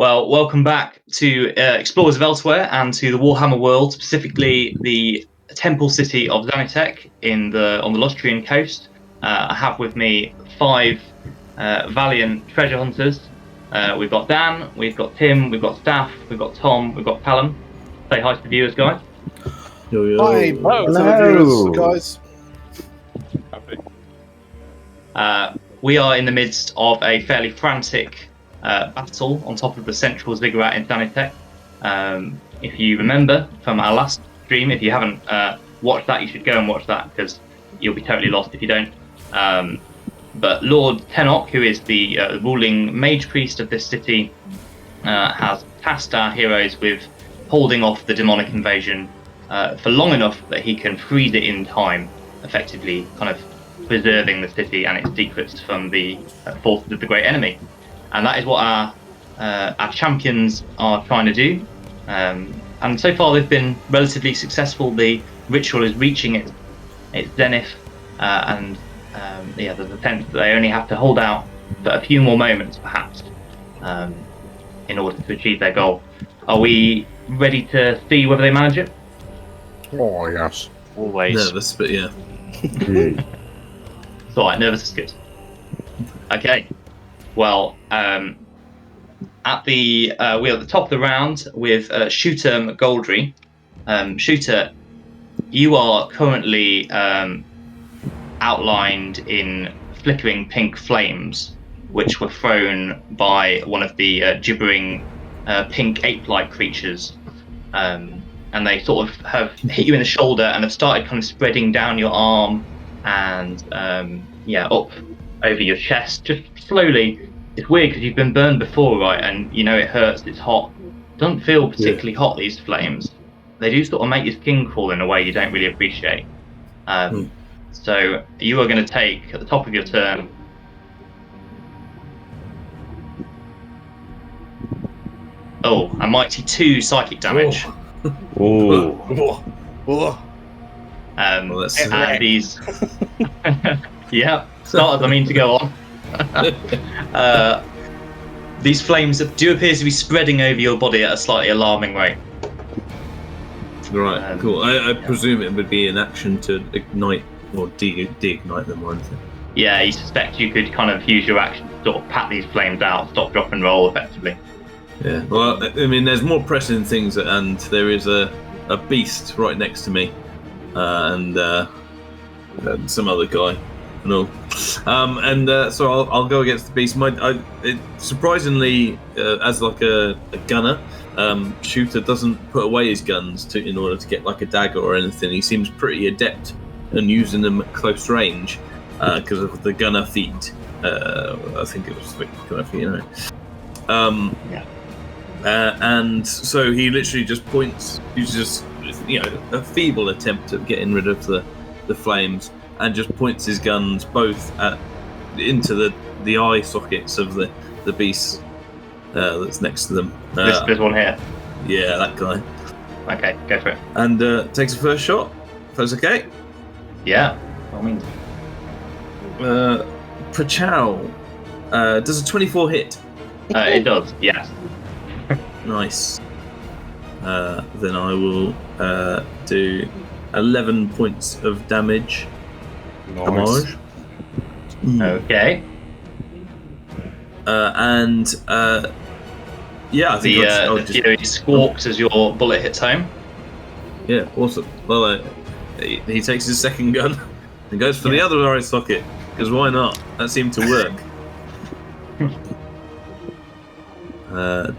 Well, welcome back to Explorers of Elsewhere and to the Warhammer world, specifically the temple city of Xanatech on the Lostrian coast. I have with me 5 valiant treasure hunters. We've got Dan, we've got Tim, we've got Staff, we've got Tom, we've got Callum. Say hi to the viewers, guys. Yo, yo. Hi, to the viewers, guys. We are in the midst of a fairly frantic battle on top of the central ziggurat in Xanatech. If you remember from our last stream, if you haven't watched that, you should go and watch that because you'll be totally lost if you don't. But Lord Tenok, who is the ruling mage priest of this city, has tasked our heroes with holding off the demonic invasion for long enough that he can freeze it in time, effectively kind of preserving the city and its secrets from the forces of the great enemy. And that is what our champions are trying to do. And so far they've been relatively successful. The ritual is reaching its zenith, and there's a sense that they only have to hold out for a few more moments, perhaps, in order to achieve their goal. Are we ready to see whether they manage it? Oh, yes. Always. Nervous, but yeah. It's all right, nervous is good. Okay. Well, we're at the top of the round with Shooter McGoldry. Shooter, you are currently outlined in flickering pink flames, which were thrown by one of the gibbering pink ape-like creatures. And they sort of have hit you in the shoulder and have started kind of spreading down your arm and up over your chest, just slowly. It's weird because you've been burned before, right? And you know it hurts, it's hot. Doesn't feel particularly hot, these flames. They do sort of make your skin crawl in a way you don't really appreciate. So you are going to take, at the top of your turn, a mighty 2 psychic damage. And these starters I mean to go on. These flames do appear to be spreading over your body at a slightly alarming rate. Right, cool. I presume it would be an action to ignite or de-ignite them or anything. Yeah, you suspect you could kind of use your action to sort of pat these flames out, stop, drop and roll effectively. Yeah, well, I mean, there's more pressing things, and there is a beast right next to me, and some other guy, and all. So I'll go against the beast. Surprisingly, as like a gunner, Shooter doesn't put away his guns in order to get like a dagger or anything. He seems pretty adept in using them at close range because of the gunner feat. I think it was the gunner feat, you know. And so he literally just points, uses a feeble attempt at getting rid of the flames, and just points his guns both into the eye sockets of the beast that's next to them. This one here? Yeah, that guy. Okay, go for it. And takes the first shot, if that's okay. Yeah, by all means. Prachow, does a 24 hit? It does, yes. Nice. Then I will do 11 points of damage. Nice. Damage. Okay. I think the theory squawks as your bullet hits home. Yeah, awesome. Well, he takes his second gun and goes for the other eye socket, because why not? That seemed to work.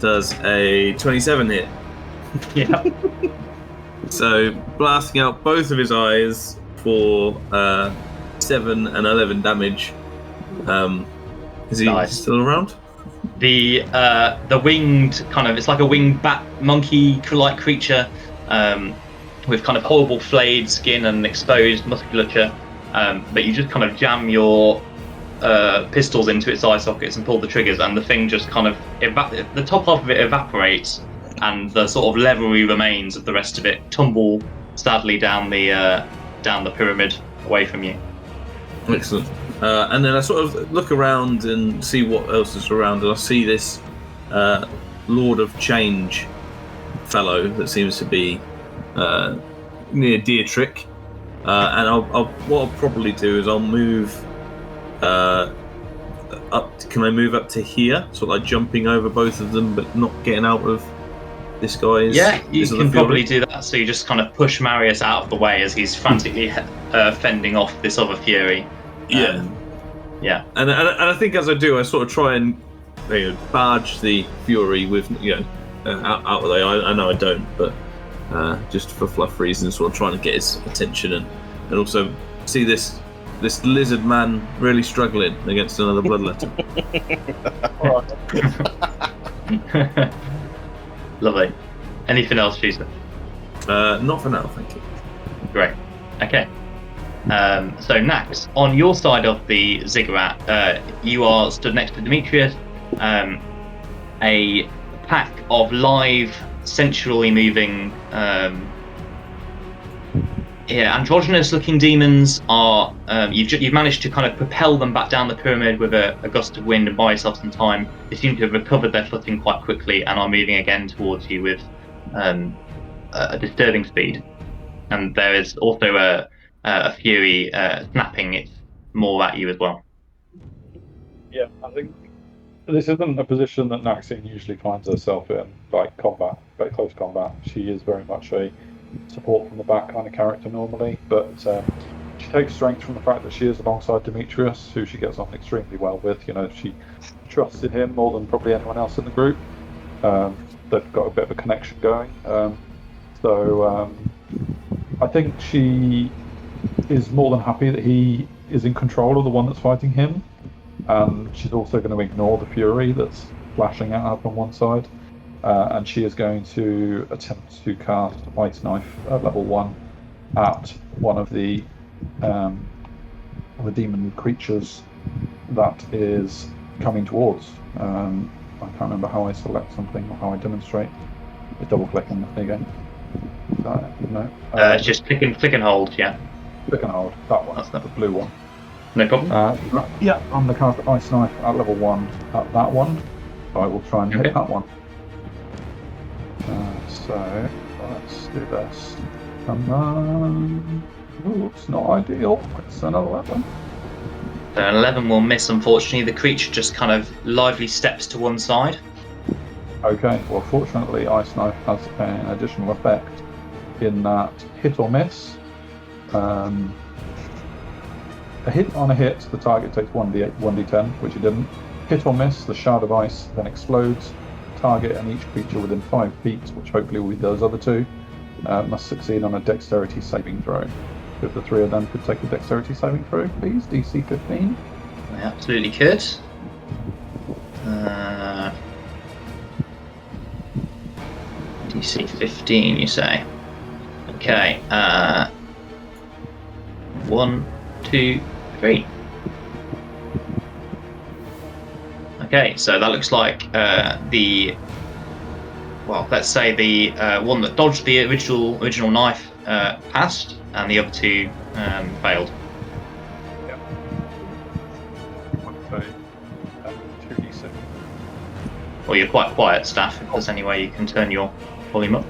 Does a 27 hit. Yeah. So blasting out both of his eyes for 7 and 11 damage. Is he still around? The winged kind of, it's like a winged bat monkey-like creature with kind of horrible flayed skin and exposed musculature. But you just kind of jam your pistols into its eye sockets and pull the triggers, and the thing just kind of the top half of it evaporates, and the sort of leathery remains of the rest of it tumble sadly down the pyramid away from you. Excellent. And then I sort of look around and see what else is around, and I see this Lord of Change fellow that seems to be near Dietrich. And what I'll probably do is I'll move up. Can I move up to here, sort of like jumping over both of them, but not getting out of this guy's? Yeah, you can probably do that. So you just kind of push Marius out of the way as he's frantically fending off this other fury. Yeah. And I think as I do, I sort of try and barge the fury with out of the way. I know I don't, but just for fluff reasons, sort of trying to get his attention and also see this lizard man really struggling against another bloodletter. Lovely. Anything else, Teresa? Not for now, thank you. Great. Okay. So Nax, on your side of the ziggurat, you are stood next to Demetrius. A pack of live, sensually moving, androgynous-looking demons are. You've managed to kind of propel them back down the pyramid with a gust of wind and buy yourself some time. They seem to have recovered their footing quite quickly and are moving again towards you with a disturbing speed. And there is also a fury snapping its maw at you as well. Yeah, I think this isn't a position that Naxine usually finds herself in, like combat, very close combat. She is very much a support from the back kind of character normally, but she takes strength from the fact that she is alongside Demetrius, who she gets on extremely well with. She trusts in him more than probably anyone else in the group. They've got a bit of a connection going. So I think she is more than happy that he is in control of the one that's fighting him. She's also going to ignore the fury that's flashing at her from one side. And she is going to attempt to cast Ice Knife at level 1 at one of the demon creatures that is coming towards. I can't remember how I select something or how I demonstrate. Just double clicking. There you go. Is that it? No. It's just click and hold. Yeah. Click and hold. That one. That's the blue one. No problem. Yeah, I'm going to cast Ice Knife at level 1 at that one. So I will try and hit that one. So let's do this. It's not ideal. It's an 11. So an 11 will miss, unfortunately. The creature just kind of lively steps to one side. Okay, well, fortunately, Ice Knife has an additional effect in that hit or miss. A hit on a hit, the target takes 1d10, which it didn't. Hit or miss, the shard of ice then explodes. Target and each creature within 5 feet, which hopefully will be those other two, must succeed on a dexterity saving throw. If the three of them could take a dexterity saving throw, please, DC 15. I absolutely could. DC 15, you say? Okay. 1, 2, 3. Okay, so that looks like let's say the one that dodged the original knife passed, and the other two failed. Yeah. Okay. 2d6. Well, you're quite quiet, Staff. If there's any way you can turn your volume up.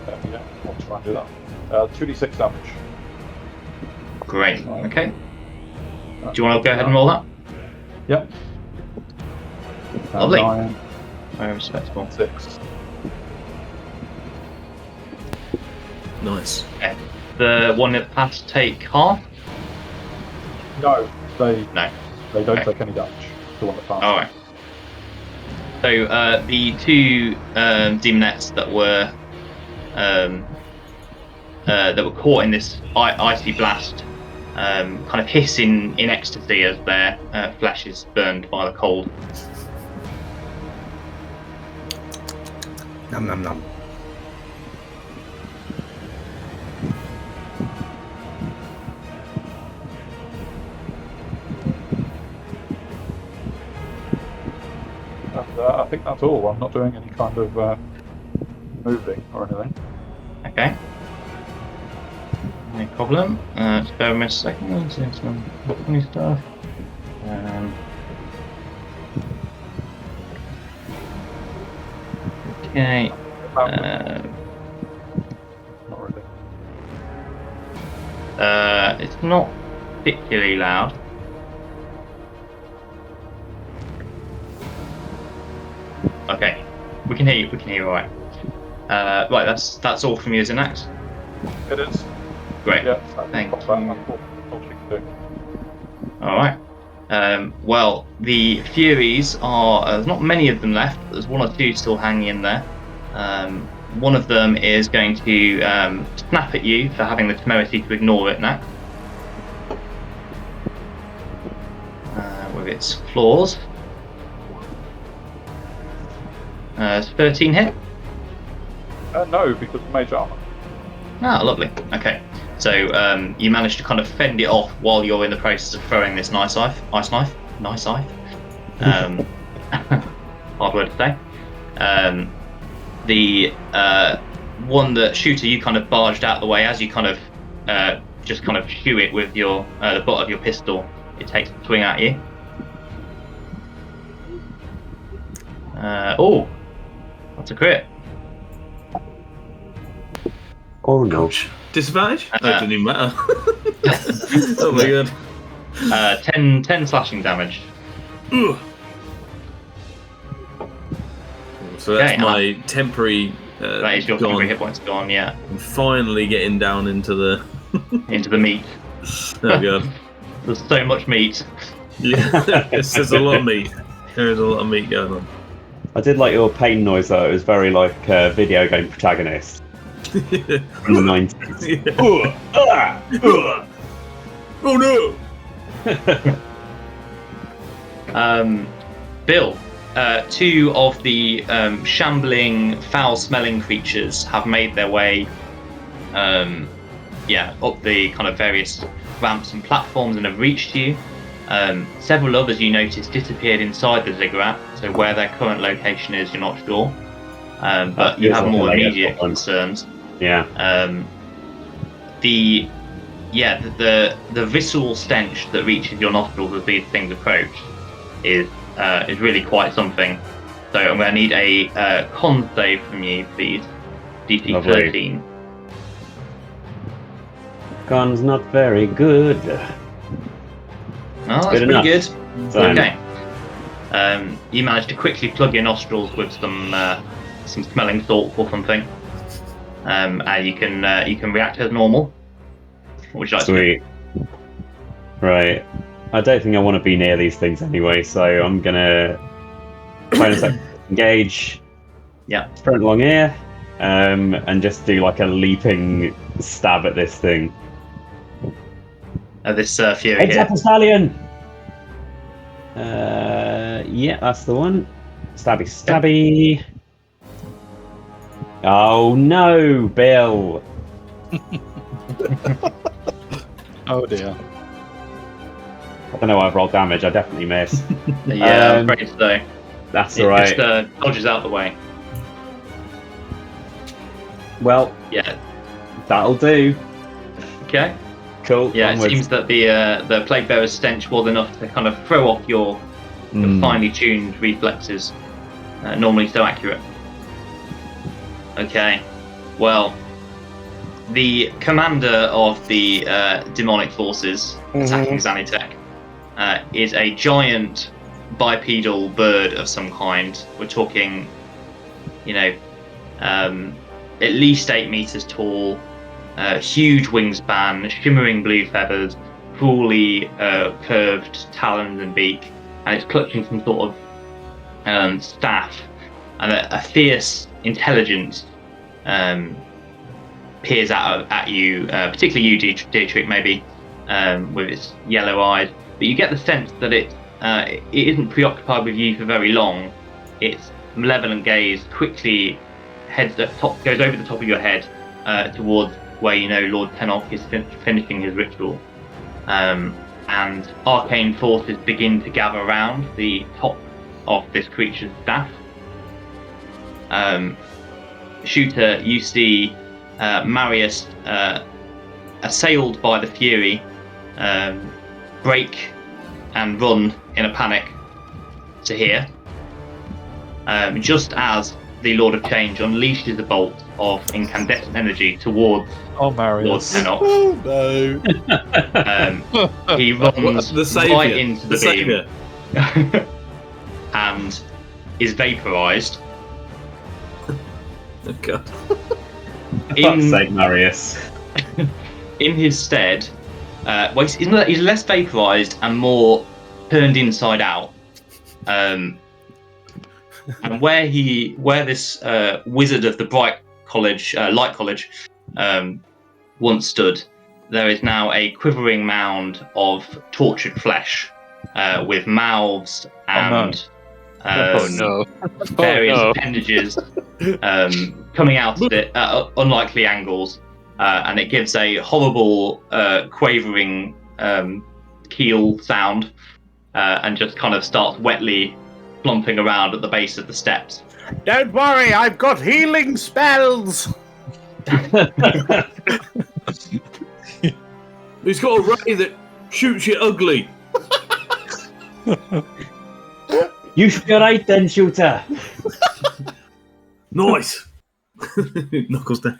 Yeah, I'll try and do that. 2d6 damage. Great. Okay. Do you want to go ahead and roll that? Yep. Lovely. 9, Very respectable. 6. Nice. Okay. The one that passed take half? No, they don't Okay. take any damage. The one that passed. All right. So the two demonettes that were caught in this icy blast kind of hiss in ecstasy as their flesh is burned by the cold. Nom nom nom. And, I think that's all. I'm not doing any kind of moving or anything. Okay. No problem. Just bear with me a second. Let's see some funny stuff. Okay. Not really. It's not particularly loud. Okay, we can hear you. We can hear you all right. Right, that's all from you as an act. It is. Great. Yeah. Thank Combat, you. that's all she can do. All right. Well, the Furies are there's not many of them left. But there's one or two still hanging in there. One of them is going to snap at you for having the temerity to ignore it now. With its claws. It's 13 hit. No, because of mage armor. Ah, lovely. Okay. So you manage to kind of fend it off while you're in the process of throwing this nice knife. Hard word to say. The one that shooter you kind of barged out of the way as you kind of just kind of shoot it with your the butt of your pistol. It takes a swing at you. Oh, that's a crit. Oh no. Ouch. Disadvantage? That didn't even matter. Oh my god. 10 slashing damage. Ugh. So that's Okay, my temporary. That is your gone. temporary hit points gone. Yeah, I'm finally getting down into the. into the meat. Oh god. There's so much meat. Yeah, there's a lot of meat. There is a lot of meat going on. I did like your pain noise though. It was very like a video game protagonist from the 90s. Yeah. Oh no! Bill, two of the shambling, foul-smelling creatures have made their way, up the kind of various ramps and platforms and have reached you. Several others you notice disappeared inside the ziggurat, so where their current location is, you're not sure. But you have more immediate concerns. Yeah. The visceral stench that reaches your nostrils as these things approach is really quite something. So I'm going to need a con save from you, please. DC Lovely. 13. Con's not very good. Oh, that's Good pretty enough. good. So, Okay. You managed to quickly plug your nostrils with some smelling salts or something, and you can react as normal. What would you like to do? Sweet. Right. I don't think I want to be near these things anyway, so I'm gonna bonus action engage. Yeah. Sprint along here, and just do like a leaping stab at this thing. This Fury Heads here. up, stallion! Yeah, that's the one. Stabby, stabby. Oh no, Bill! Oh dear. I don't know why I've rolled damage. I definitely missed. Yeah, I'm afraid so. That's It alright. just dodges out the way. Well, Yeah. that'll do. Okay. Cool. Yeah, onwards. it seems that the plague bearer's stench was enough to kind of throw off your finely tuned reflexes, normally so accurate. Okay. Well, the commander of the demonic forces attacking Xanitech is a giant bipedal bird of some kind. We're talking, at least 8 meters tall, huge wingspan, shimmering blue feathers, cruelly curved talons and beak, and it's clutching some sort of staff, and a fierce intelligence peers out at you, particularly you, Dietrich, maybe, with its yellow eyes. But you get the sense that it isn't preoccupied with you for very long. Its malevolent gaze quickly goes over the top of your head towards where Lord Tenok is finishing his ritual. And arcane forces begin to gather around the top of this creature's staff. Shooter, you see Marius assailed by the Fury, break and run in a panic to here. Just as the Lord of Change unleashes a bolt of incandescent energy towards Oh, Lord Marius. Tenok. Oh no! He runs The saviour. right into the beam saviour. and is vaporized. Oh, God. Fuck's sake, Marius. In his stead, well, he's less vaporized and more turned inside out. And where this wizard of the Light College once stood, there is now a quivering mound of tortured flesh with mouths and various appendages coming out of it at unlikely angles, and it gives a horrible quavering keel sound, and just kind of starts wetly plumping around at the base of the steps. Don't worry, I've got healing spells. He's got a ray that shoots you ugly. You should be right then, shooter. Nice. Knuckles down.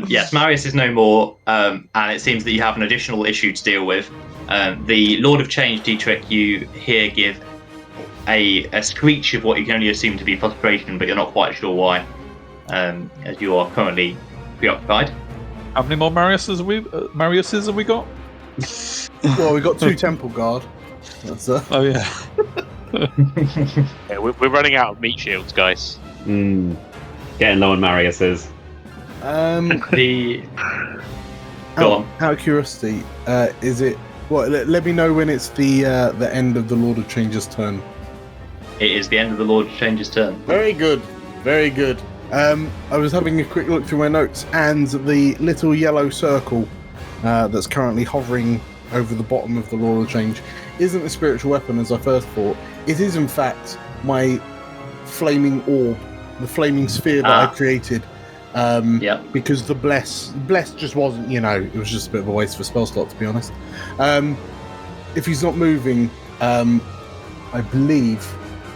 Yes, Marius is no more, and it seems that you have an additional issue to deal with. The Lord of Change, Dietrich, you hear give a screech of what you can only assume to be frustration, but you're not quite sure why, as you are currently preoccupied. How many more Mariuses have we got? Well, we got 2 temple guard. That's Oh, yeah. Yeah, we're running out of meat shields, guys. Getting low on Marius's. The Go on. Out of curiosity, is it? What? Let me know when it's the end of the Lord of Change's turn. It is the end of the Lord of Change's turn. Very good, very good. I was having a quick look through my notes, and the little yellow circle that's currently hovering over the bottom of the Lord of Change isn't a spiritual weapon as I first thought. It is, in fact, my flaming orb, the flaming sphere that I created. Because the bless just wasn't, it was just a bit of a waste of a spell slot, to be honest. If he's not moving, I believe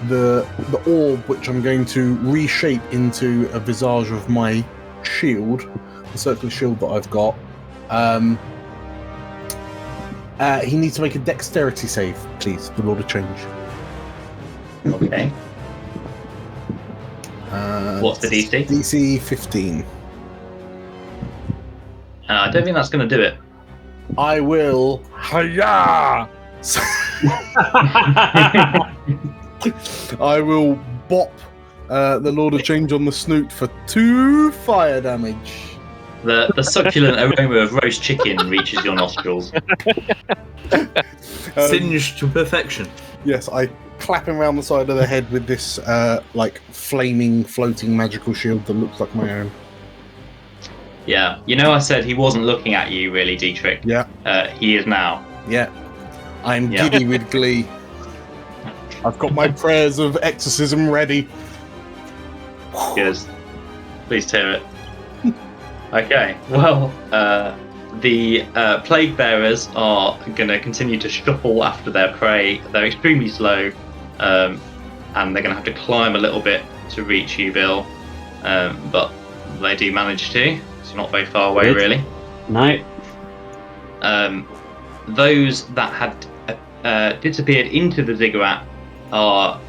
the orb, which I'm going to reshape into a visage of my shield, the circular shield that I've got, he needs to make a dexterity save, please, the Lord of Change. Okay. What's the DC? DC 15. I don't think that's going to do it. I will. Hiya! I will bop the Lord of Change on the snoot for 2 fire damage. The succulent aroma of roast chicken reaches your nostrils. Singed to perfection. Yes, I clap him around the side of the head with this flaming, floating magical shield that looks like my own. Yeah, I said he wasn't looking at you, really, Dietrich. Yeah. He is now. Yeah. I'm giddy with glee. I've got my prayers of exorcism ready. Good. Please hear it. Okay, well, the plague bearers are going to continue to shuffle after their prey. They're extremely slow, and they're going to have to climb a little bit to reach you, Bill. But they do manage to. It's not very far away, really. No. Those that had disappeared into the ziggurat are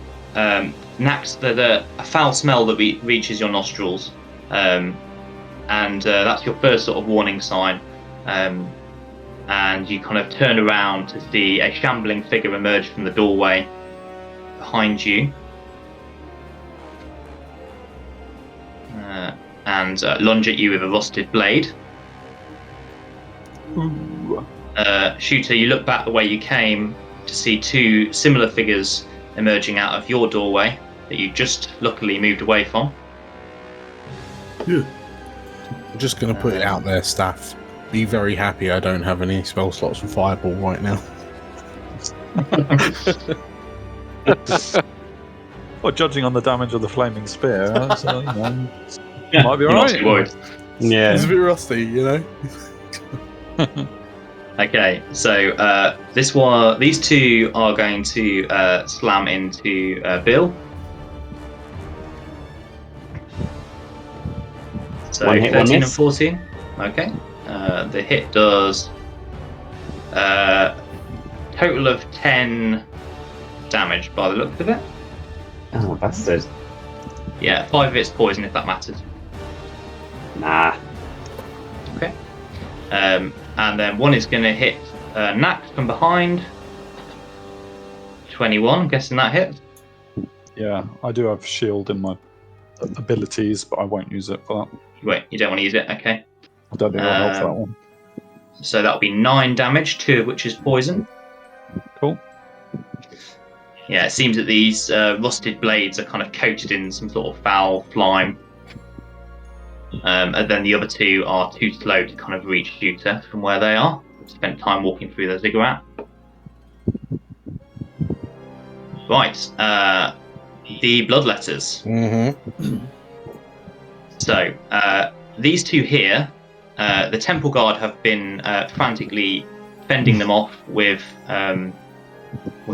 next. A foul smell that reaches your nostrils, and that's your first sort of warning sign. And you kind of turn around to see a shambling figure emerge from the doorway behind you, and lunge at you with a rusted blade. Shooter, you look back the way you came to see 2 similar figures emerging out of your doorway that you just luckily moved away from. I'm just going to put it out there, staff. Be very happy I don't have any spell slots for Fireball right now. Well, judging on the damage of the flaming spear, might be alright. Yeah. It's a bit rusty, Okay, so these 2 are going to slam into Bill. So One hit, one 13 and miss. 14. Okay. The hit does total of 10 damage by the looks of it. Oh, bastard. Yeah, 5 of it's poison if that matters. Nah. Okay. And then one is going to hit Nax from behind. 21, I'm guessing that hit. Yeah, I do have shield in my abilities, but I won't use it for that. Wait, you don't want to use it? Okay. I don't think I'll help that one. So that'll be 9 damage, 2 of which is poison. Cool. Yeah, it seems that these rusted blades are kind of coated in some sort of foul slime. And then the other 2 are too slow to kind of reach Shooter from where they are. They've spent time walking through the ziggurat. Right, the bloodletters. Mm-hmm. So, these 2 here, the Temple Guard have been frantically fending them off with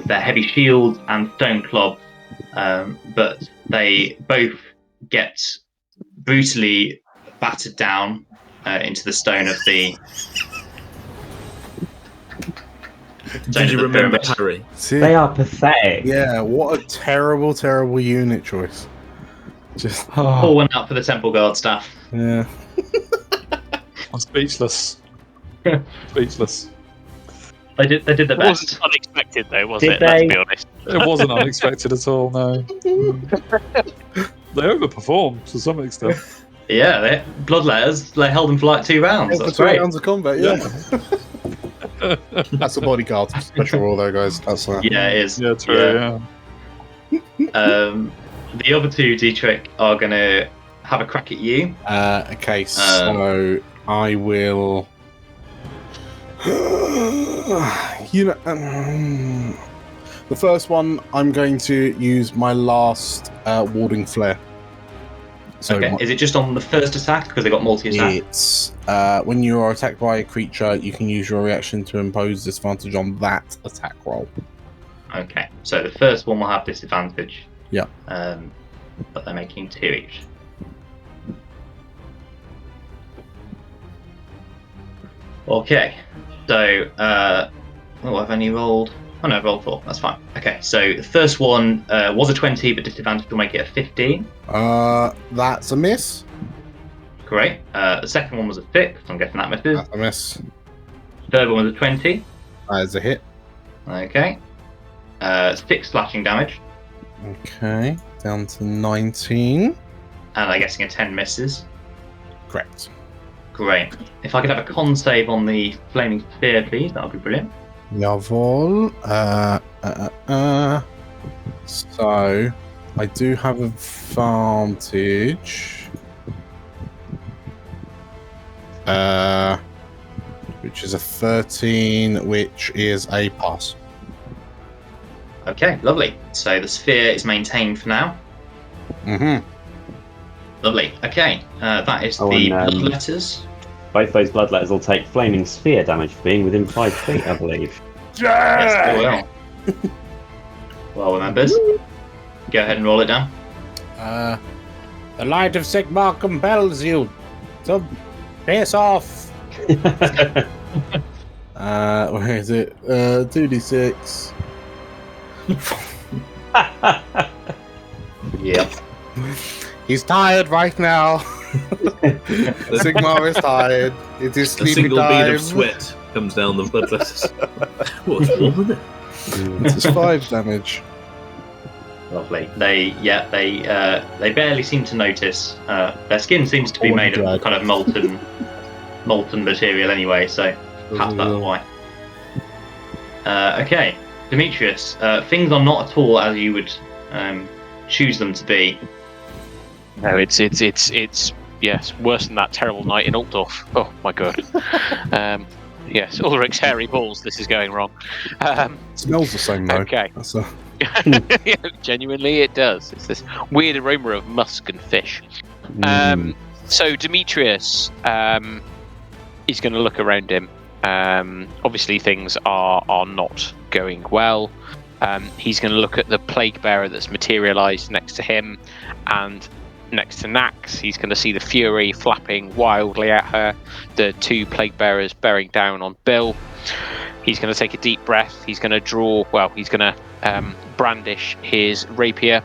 their heavy shields and stone clubs, but they both get brutally battered down into the stone of the. Did you remember pyramid. Harry? They are pathetic. Yeah, what a terrible, terrible unit choice. Just Pour one out for the Temple Guard staff. yeah. I'm speechless. Speechless. They did the It best. wasn't unexpected, though, was Did it? Let's they? be honest. It wasn't unexpected at all, no. They overperformed to some extent. Yeah, they bloodletters. They held them for like 2 rounds. For That's 2 great. rounds of combat, yeah. That's a bodyguard special rule, though, guys. That's Yeah, it is. Yeah, true, yeah. The other 2, Dietrich, are going to have a crack at you. Okay, so I will. You know, the first one, I'm going to use my last warding flare. So Okay, is it just on the first attack because they got multi-attack? it's when you are attacked by a creature, you can use your reaction to impose disadvantage on that attack roll. Okay, so the first one will have disadvantage. Yeah. But they're making 2 each. Okay, so I've only rolled. Oh no, I've rolled 4. That's fine. Okay, so the first one was a 20, but disadvantage will make it a 15. That's a miss. Great. The second one was a 6. I'm guessing that misses. That's a miss. Third one was a 20. That is a hit. Okay. 6 slashing damage, Okay, down to 19. and I'm guessing a 10 misses. Correct. Great. If I could have a con save on the flaming spear, please, that would be brilliant. Jawohl. So, I do have advantage. Which is a 13, which is a pass. Okay, lovely. So the sphere is maintained for now. Mm-hmm. Lovely. Okay, that is Oh, the and, blood letters. Both those bloodletters will take flaming sphere damage for being within 5 feet, I believe. Yes, they will. Well remembered. Go ahead and roll it down. The light of Sigmar compels you to piss off. Where is it? 2d6. Yep. He's tired right now. Sigmar is tired. It is A sleepy single bead time. of sweat comes down the bloodletters. What's wrong with it? It's 5 damage. Lovely. They barely seem to notice. Their skin seems to be made of kind of molten material anyway, so perhaps that's why. Okay, Demetrius. Things are not at all as you would choose them to be. No, it's yes, worse than that terrible night in Altdorf. Oh my god. Yes, Ulrich's hairy balls. This is going wrong. Smells the same though. Okay. That's a... Genuinely, it does. It's this weird aroma of musk and fish. So Demetrius is going to look around him. Obviously, things are not going well. He's going to look at the plague bearer that's materialized next to him, and next to Nax. He's going to see the Fury flapping wildly at her, the 2 plague bearers bearing down on Bill. He's going to take a deep breath. He's going to draw. Well, he's going to brandish his rapier,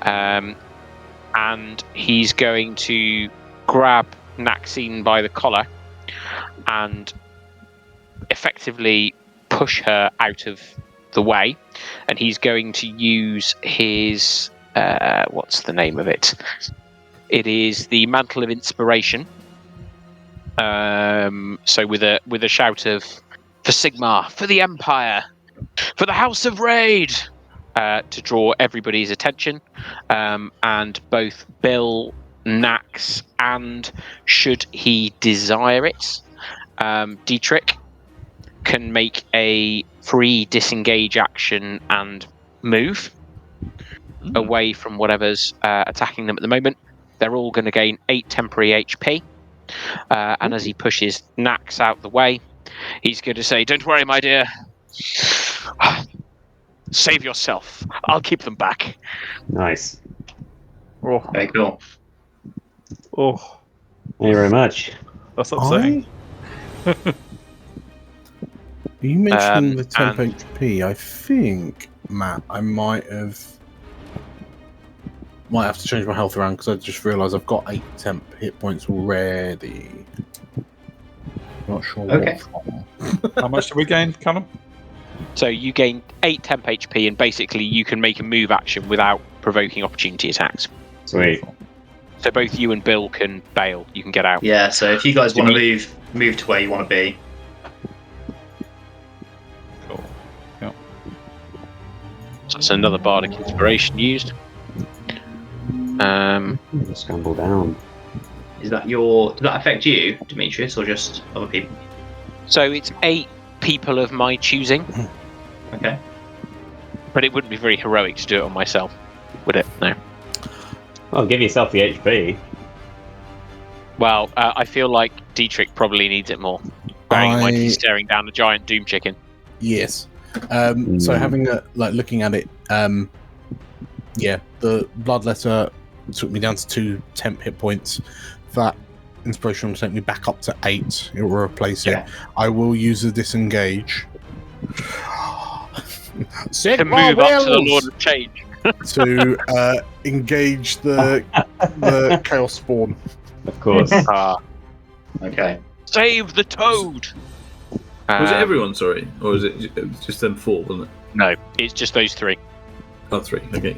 and he's going to grab Naxine by the collar and effectively push her out of the way. And he's going to use his what's the name of it? It is the Mantle of Inspiration. So with a shout of "For Sigmar, for the Empire, for the House of Raid," to draw everybody's attention, and both Bill, Nax, and, should he desire it, Dietrich can make a free disengage action and move away from whatever's attacking them at the moment. They're all going to gain 8 temporary HP, and as he pushes Nax out the way, he's going to say, "Don't worry, my dear. Save yourself. I'll keep them back." Nice. Oh, Very cool. oh, Thank you very much. that's upsetting. You mentioned the temp and- HP. I think, Matt, I might have to change my health around because I just realised I've got 8 temp hit points already. Not sure Okay. what from. How much do we gain, Callum? So you gain 8 temp HP, and basically you can make a move action without provoking opportunity attacks. Sweet. So both you and Bill can bail. You can get out. Yeah, so if you guys want to move to where you want to be. Cool. So that's another bardic inspiration used. Scramble down. Does that affect you, Demetrius, or just other people? So it's 8 people of my choosing, Okay. but it wouldn't be very heroic to do it on myself, would it? No. Well, give yourself the HP. Well, I feel like Dietrich probably needs it more. Bearing in mind he's staring down a giant Doom chicken. Yes. So having looking at it, yeah, the bloodletter took me down to 2 temp hit points. That inspiration will take me back up to 8. It will replace it. I will use a disengage. To move up to the Lord of Change. to engage the Chaos Spawn. Of course. Okay. Save the toad! Was it everyone, sorry? Or was it just them 4, wasn't it? No, it's just those 3. Oh, 3, okay.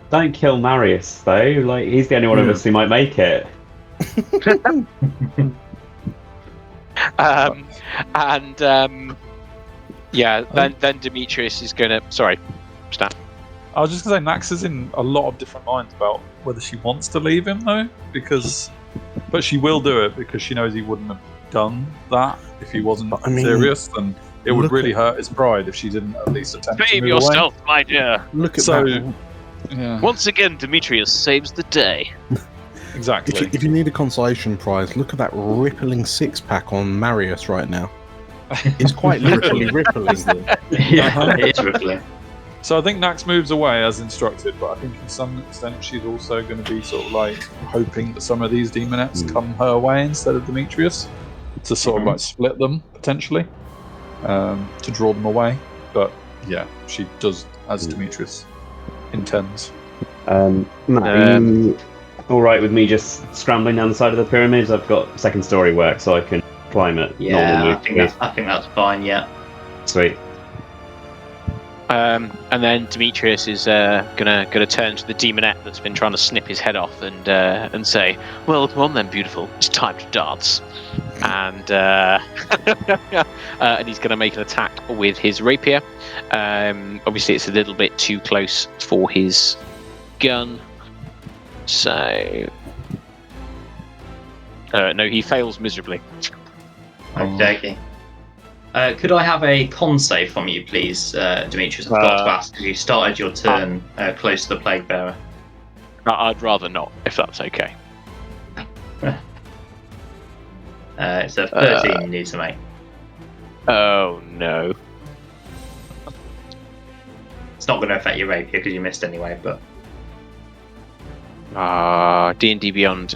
Don't kill Marius, though. Like, he's the only one of us who might make it. Then Demetrius is gonna. Sorry, Stan. I was just going to say, Nax is in a lot of different minds about whether she wants to leave him, though, but she will do it because she knows he wouldn't have done that if he wasn't serious, and it would really hurt his pride if she didn't at least attempt to Save move yourself, my dear. Look at So, that. yeah, Once again, Demetrius saves the day. exactly. If you need a consolation prize, look at that rippling 6-pack on Marius right now. It's quite literally rippling. Yeah, it is rippling. So I think Nax moves away as instructed, but I think to some extent she's also going to be sort of like hoping that some of these demonettes come her way instead of Demetrius, to sort of like split them potentially, to draw them away. But yeah, she does as Demetrius intends. Matt, are you all right with me just scrambling down the side of the pyramids? I've got second story work, so I can climb it. Yeah, I think that's fine. Yeah. Sweet. And then Demetrius is gonna turn to the demonette that's been trying to snip his head off and say, "Well, come on then, beautiful. It's time to dance." And and he's gonna make an attack with his rapier. Obviously, it's a little bit too close for his gun, so no, he fails miserably. Okay. Could I have a con save from you, please, Demetrius? I've got to ask, because you started your turn close to the Plague Bearer. I'd rather not, if that's okay. It's a 13 you need to make. Oh no. It's not going to affect your rapier because you missed anyway, but... D&D Beyond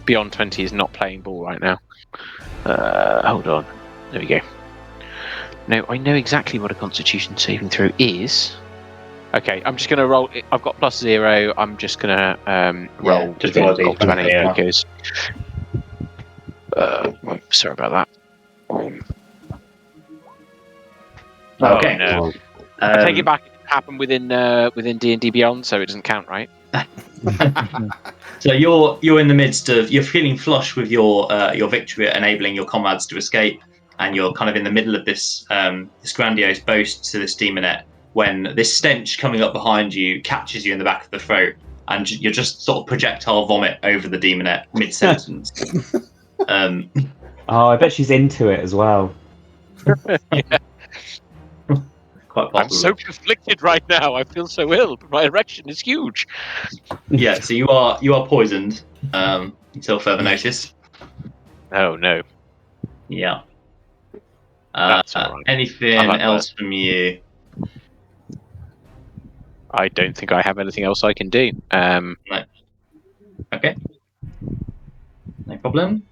Beyond 20 is not playing ball right now. Hold on. There we go. No, I know exactly what a Constitution saving throw is. Okay, I'm just going to roll. I've got +0. I'm just going to roll just within roll roll the 20 yeah. because. Sorry about that. Okay. Oh, no. I take it back. It didn't happen within D&D Beyond, so it doesn't count, right? So you're in the midst of, you're feeling flush with your victory at enabling your comrades to escape, and you're kind of in the middle of this this grandiose boast to this demonette when this stench coming up behind you catches you in the back of the throat, and you're just sort of projectile vomit over the demonette mid sentence. Oh, I bet she's into it as well. Yeah. Quite I'm possibly. so conflicted right now. I feel so ill, but my erection is huge. Yeah, so you are poisoned until further notice. Oh no. Yeah. That's all right. Anything I like else from you? I don't think I have anything else I can do. Okay. No problem.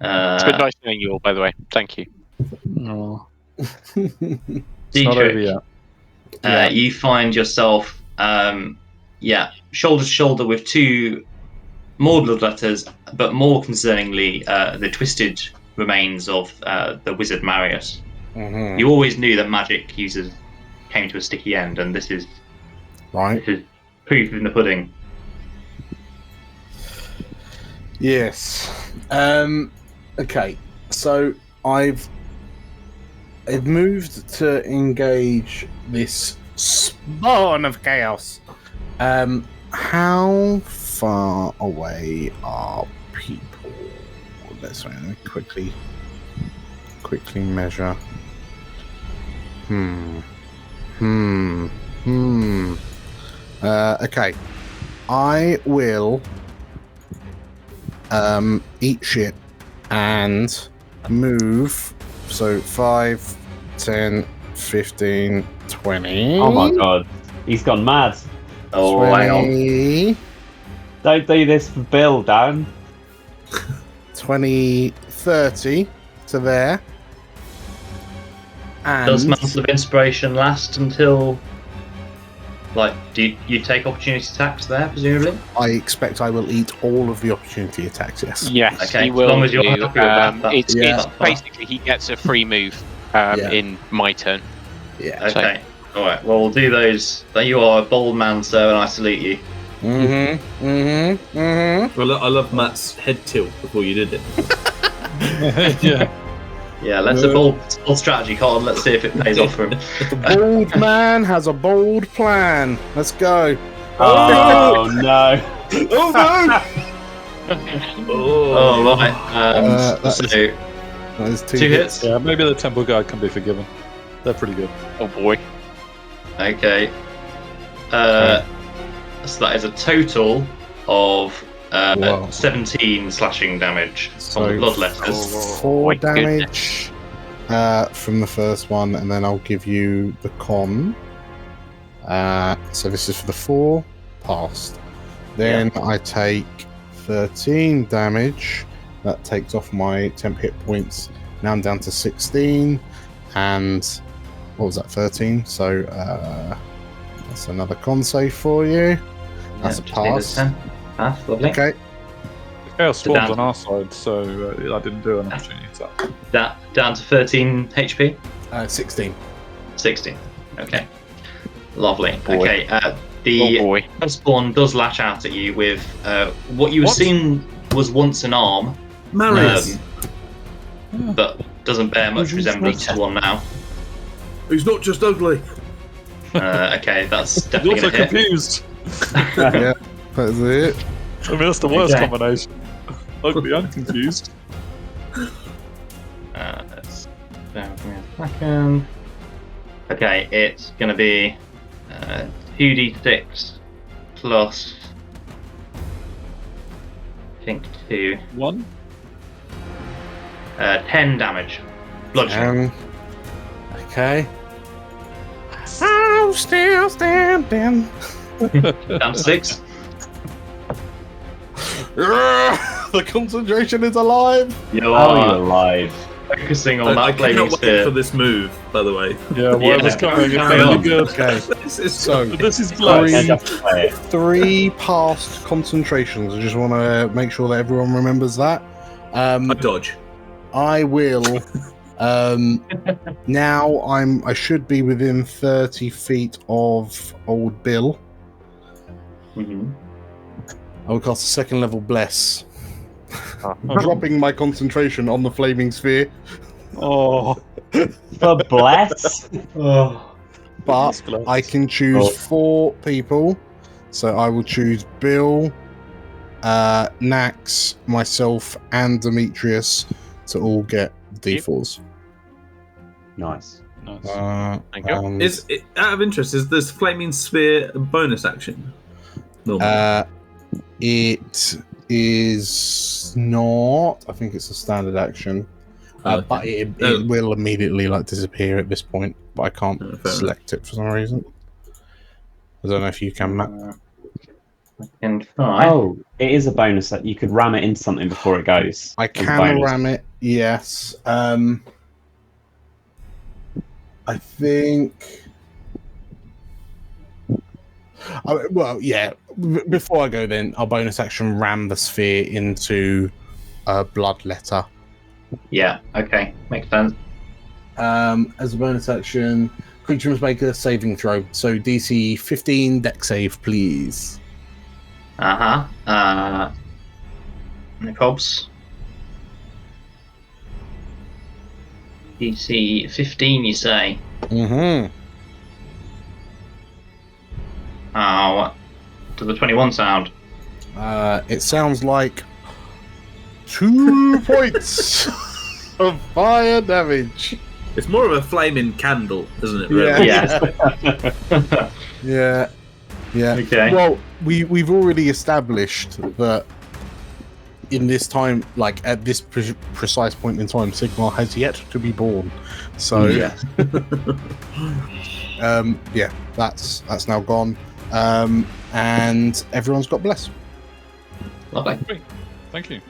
It's been nice knowing you all, by the way. Thank you. Oh, it's not over Dietrich, yet. you find yourself, shoulder to shoulder with two more bloodletters, but more concerningly, the twisted remains of the wizard Marius. Mhm. You always knew that magic users came to a sticky end, and this is Right. proof in the pudding. Yes. Okay. So I've moved to engage this spawn of chaos. How far away are people? Let me quickly measure. Okay. I will eat shit and move. So 5, 10, 15, 20. Oh my god, he's gone mad. Oh, hang on. 20, Don't do this for Bill, Dan. 20, 30 to there. And Does Mantle of Inspiration last until... do you take opportunity attacks there, presumably? I expect I will eat all of the opportunity attacks, yes. Yes, Okay, he as will. long as you're do. happy with that, that's- It's Yeah. basically he gets a free move Yeah. in my turn. Yeah. Okay. Alright, well, we'll do those. You are a bold man, sir, and I salute you. I love Matt's head tilt before you did it. Yeah. Yeah, let's a bold strategy, Colin. Let's see if it pays off for him. The bold man has a bold plan. Let's go. Oh no. Oh, right. that So, That is two hits. Yeah, maybe the Temple Guard can be forgiven. They're pretty good. Oh boy. Okay. So that is a total of Wow. 17 slashing damage So on the bloodletters. 4 my damage from the first one, and then I'll give you the con. So this is for the 4 passed. Then I take 13 damage. That takes off my temp hit points. Now I'm down to 16, and what was that? 13. So that's another con save for you. That's a just need pass. 10. Pass, lovely. Okay. Chaos Storm's down- on our side, so I didn't do an opportunity attack. Down to 13 HP. 16. 16. Okay. Lovely. Boy. Okay. Oh The boy. Spawn does lash out at you with what you What? assume was once an arm, Marius, but doesn't bear much resemblance to one now. he's not just ugly. Okay, that's He's definitely also going to hit. confused. Yeah, that's it. I mean, that's the worst Okay. combination. Ugly and confused. Let's bear with me a second. Okay, it's going to be 2d6 plus, I think 2, 1. 10 damage. Bludgeoning. Okay. I'm still standing. Down to 6. The concentration is alive. You Oh, are you're alive. focusing on I that flaming cannot wait for sphere. this move, by the way. Yeah, whatever's coming, it's Carry going to on. be good. Okay, so This is Right, close. yeah, just play it. 3 past concentrations. I just want to make sure that everyone remembers that. I dodge. I will. Now I should be within 30 feet of old Bill. Mhm. I will cast a second level bless, dropping my concentration on the flaming sphere. Oh, For bless? Oh. But I can choose 4 people, so I will choose Bill, Nax, myself, and Demetrius to all get D4s. Nice. nice. Thank you. Is it, out of interest, is this flaming sphere a bonus action? No. It is not. I think it's a standard action, Okay. but it Oh. will immediately disappear at this point. But I can't Oh, fair select it for some reason. I don't know if you can, Matt. And 5. Oh, it is a bonus that you could ram it into something before it goes. I As a can bonus. ram it. Yes. I think. Well, yeah. Before I go, then I'll bonus action ram the sphere into a blood letter. Yeah, okay. Makes sense. As a bonus action, creature must make a saving throw. So DC 15 deck save, please. No probs. DC 15, you say? Mm-hmm. Oh, does the 21 sound? It sounds like 2 points of fire damage. It's more of a flaming candle, isn't it? Yeah. Yes. Yeah. Yeah. Okay. Well, we've already established that in this time, at this precise point in time, Sigmar has yet to be born. So Yes. yeah, that's now gone. And everyone's got bless. Lovely. Thank you.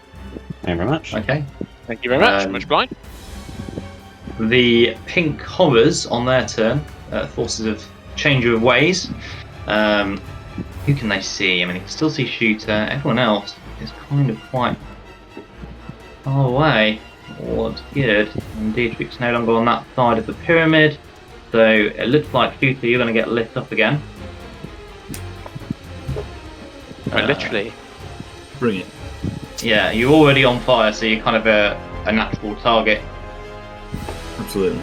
Thank you very much. Okay. Thank you very much. Um, Much blind. The pink horrors on their turn, forces of change of ways. Who can they see? I mean, they can still see Shooter. Everyone else is kind of quite far away. Oh, that's good. And Dietrich's no longer on that side of the pyramid. So it looks like Shooter, you're going to get lit up again. Literally. Bring it. Yeah, you're already on fire, so you're kind of a natural target. Absolutely.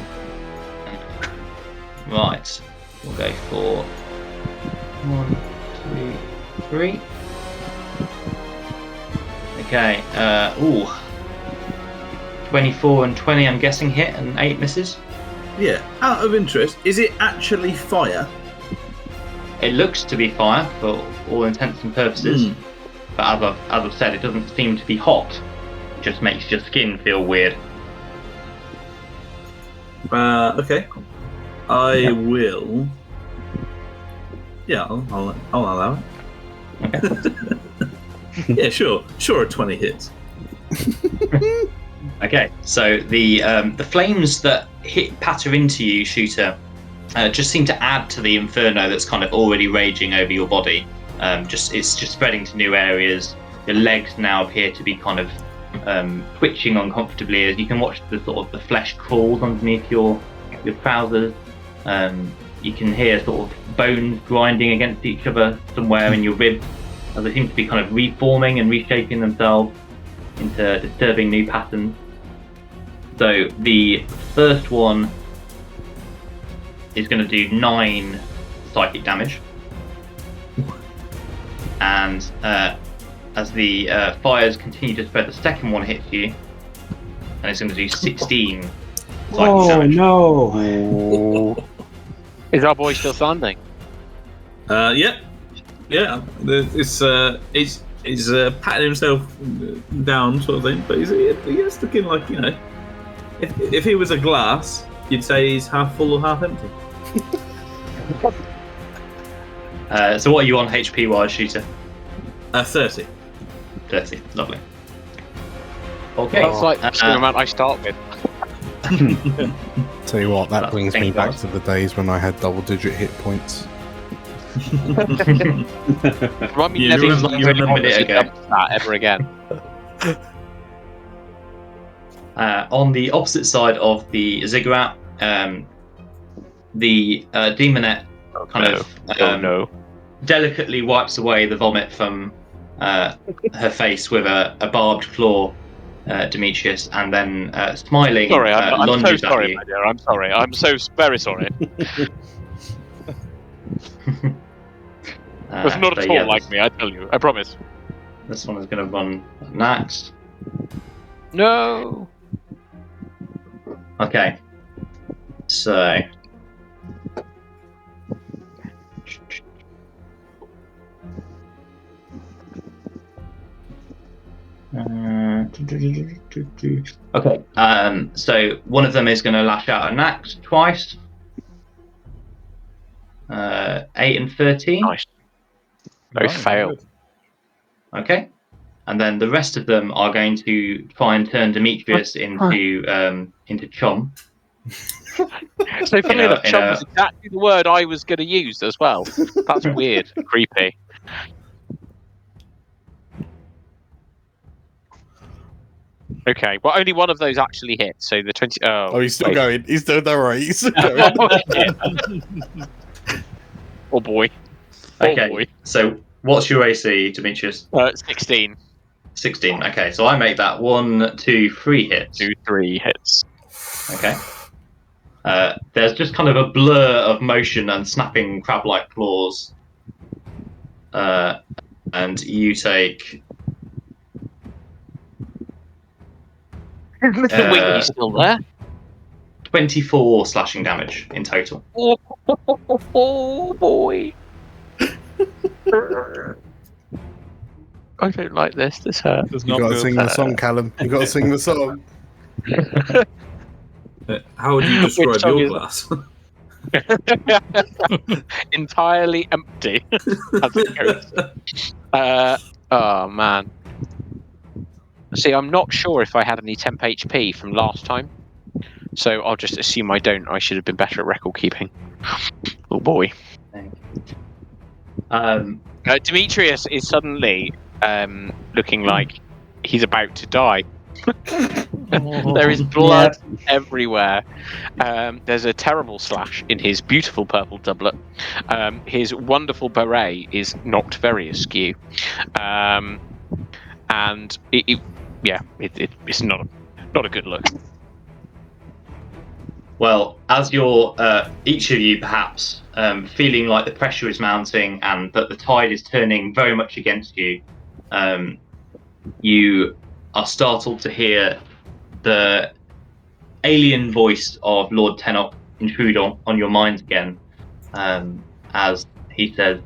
Right, we'll go for 1, 2, 3. Okay, 24 and 20, I'm guessing hit, and 8 misses. Yeah. Out of interest, is it actually fire? It looks to be fire for all intents and purposes, but as I've said, it doesn't seem to be hot. It just makes your skin feel weird. Okay. I will. Yeah, I'll allow it. Yeah, sure. Sure, a 20 hits. Okay, so the flames that patter into you, Shooter, just seem to add to the inferno that's kind of already raging over your body. It's just spreading to new areas. Your legs now appear to be kind of twitching uncomfortably as you can watch the sort of the flesh crawls underneath your trousers. You can hear sort of bones grinding against each other somewhere in your ribs, as they seem to be kind of reforming and reshaping themselves into disturbing new patterns. So the first one is going to do 9 psychic damage, and as the fires continue to spread, the second one hits you, and it's going to do 16 psychic damage. no! Is our boy still standing? Yeah. It's patting himself down, sort of thing. But he's looking like, you know, if he was a glass, you'd say he's half full or half empty. So what are you on HP wise, Shooter? 30. 30. Lovely. Okay. That's like the same amount I start with. Tell you what, that That's brings me thank back God. to the days when I had double-digit hit points. Remind me You never remember- to you remember it ago. dump that ever again. On the opposite side of the ziggurat, the demonette kind of delicately wipes away the vomit from her face with a barbed claw, Demetrius, and then smiling Sorry, I'm so lunges at sorry, you. my dear. I'm sorry. I'm so very sorry. It's not So, at all yeah, like me, I tell you. I promise. This one is going to run next. No. Okay. So. Okay. So one of them is going to lash out an axe twice. 8 and 13. Nice. Both Nice, fail. good. Okay. And then the rest of them are going to try and turn Demetrius into chum. So funny enough, chum was exactly the word I was going to use as well. That's weird, creepy. Okay, well, only one of those actually hit. So the 20. Oh, he's still wait. going. He's still don't worry. He's still going. Oh boy. Okay. Oh boy. So what's your AC, Demetrius? 16. 16. Okay. So I make that 1, 2, 3 hits. 2, 3 hits. Okay. There's just kind of a blur of motion and snapping crab-like claws. And you take... The wing is still there. 24 slashing damage in total. Oh boy. I don't like this. This hurts. Does You not got to feel sing the song, Callum. You got to sing the song. How would you describe Which song your is glass? entirely empty. As it goes. Oh man. See, I'm not sure if I had any temp HP from last time, so I'll just assume I don't. I should have been better at record keeping. Oh boy. Demetrius is suddenly looking like he's about to die. There is blood everywhere. There's a terrible slash in his beautiful purple doublet. His wonderful beret is knocked very askew. And it's not a good look. Well, as you're each of you perhaps feeling like the pressure is mounting and that the tide is turning very much against you, you are startled to hear the alien voice of Lord Tenok intrude on your minds again, as he says,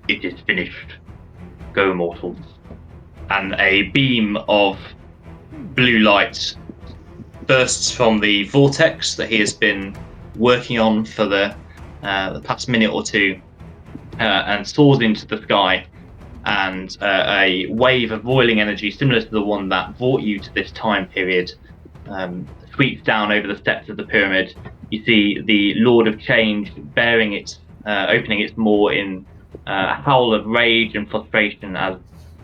"It is finished. Go, mortals." And a beam of blue light bursts from the vortex that he has been working on for the past minute or two, and soars into the sky. And a wave of boiling energy, similar to the one that brought you to this time period, sweeps down over the steps of the pyramid. You see the Lord of Change opening its maw in a howl of rage and frustration as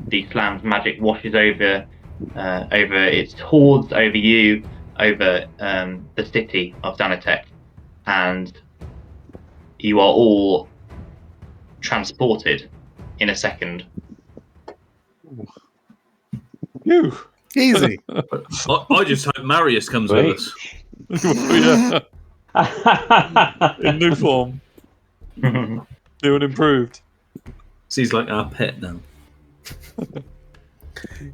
the slam's magic washes over its hordes, over you, over the city of Xanatek, and you are all transported in a second. You. Easy. I just hope Marius comes with us. Yeah. In new form. New and improved. So he's like our pet now.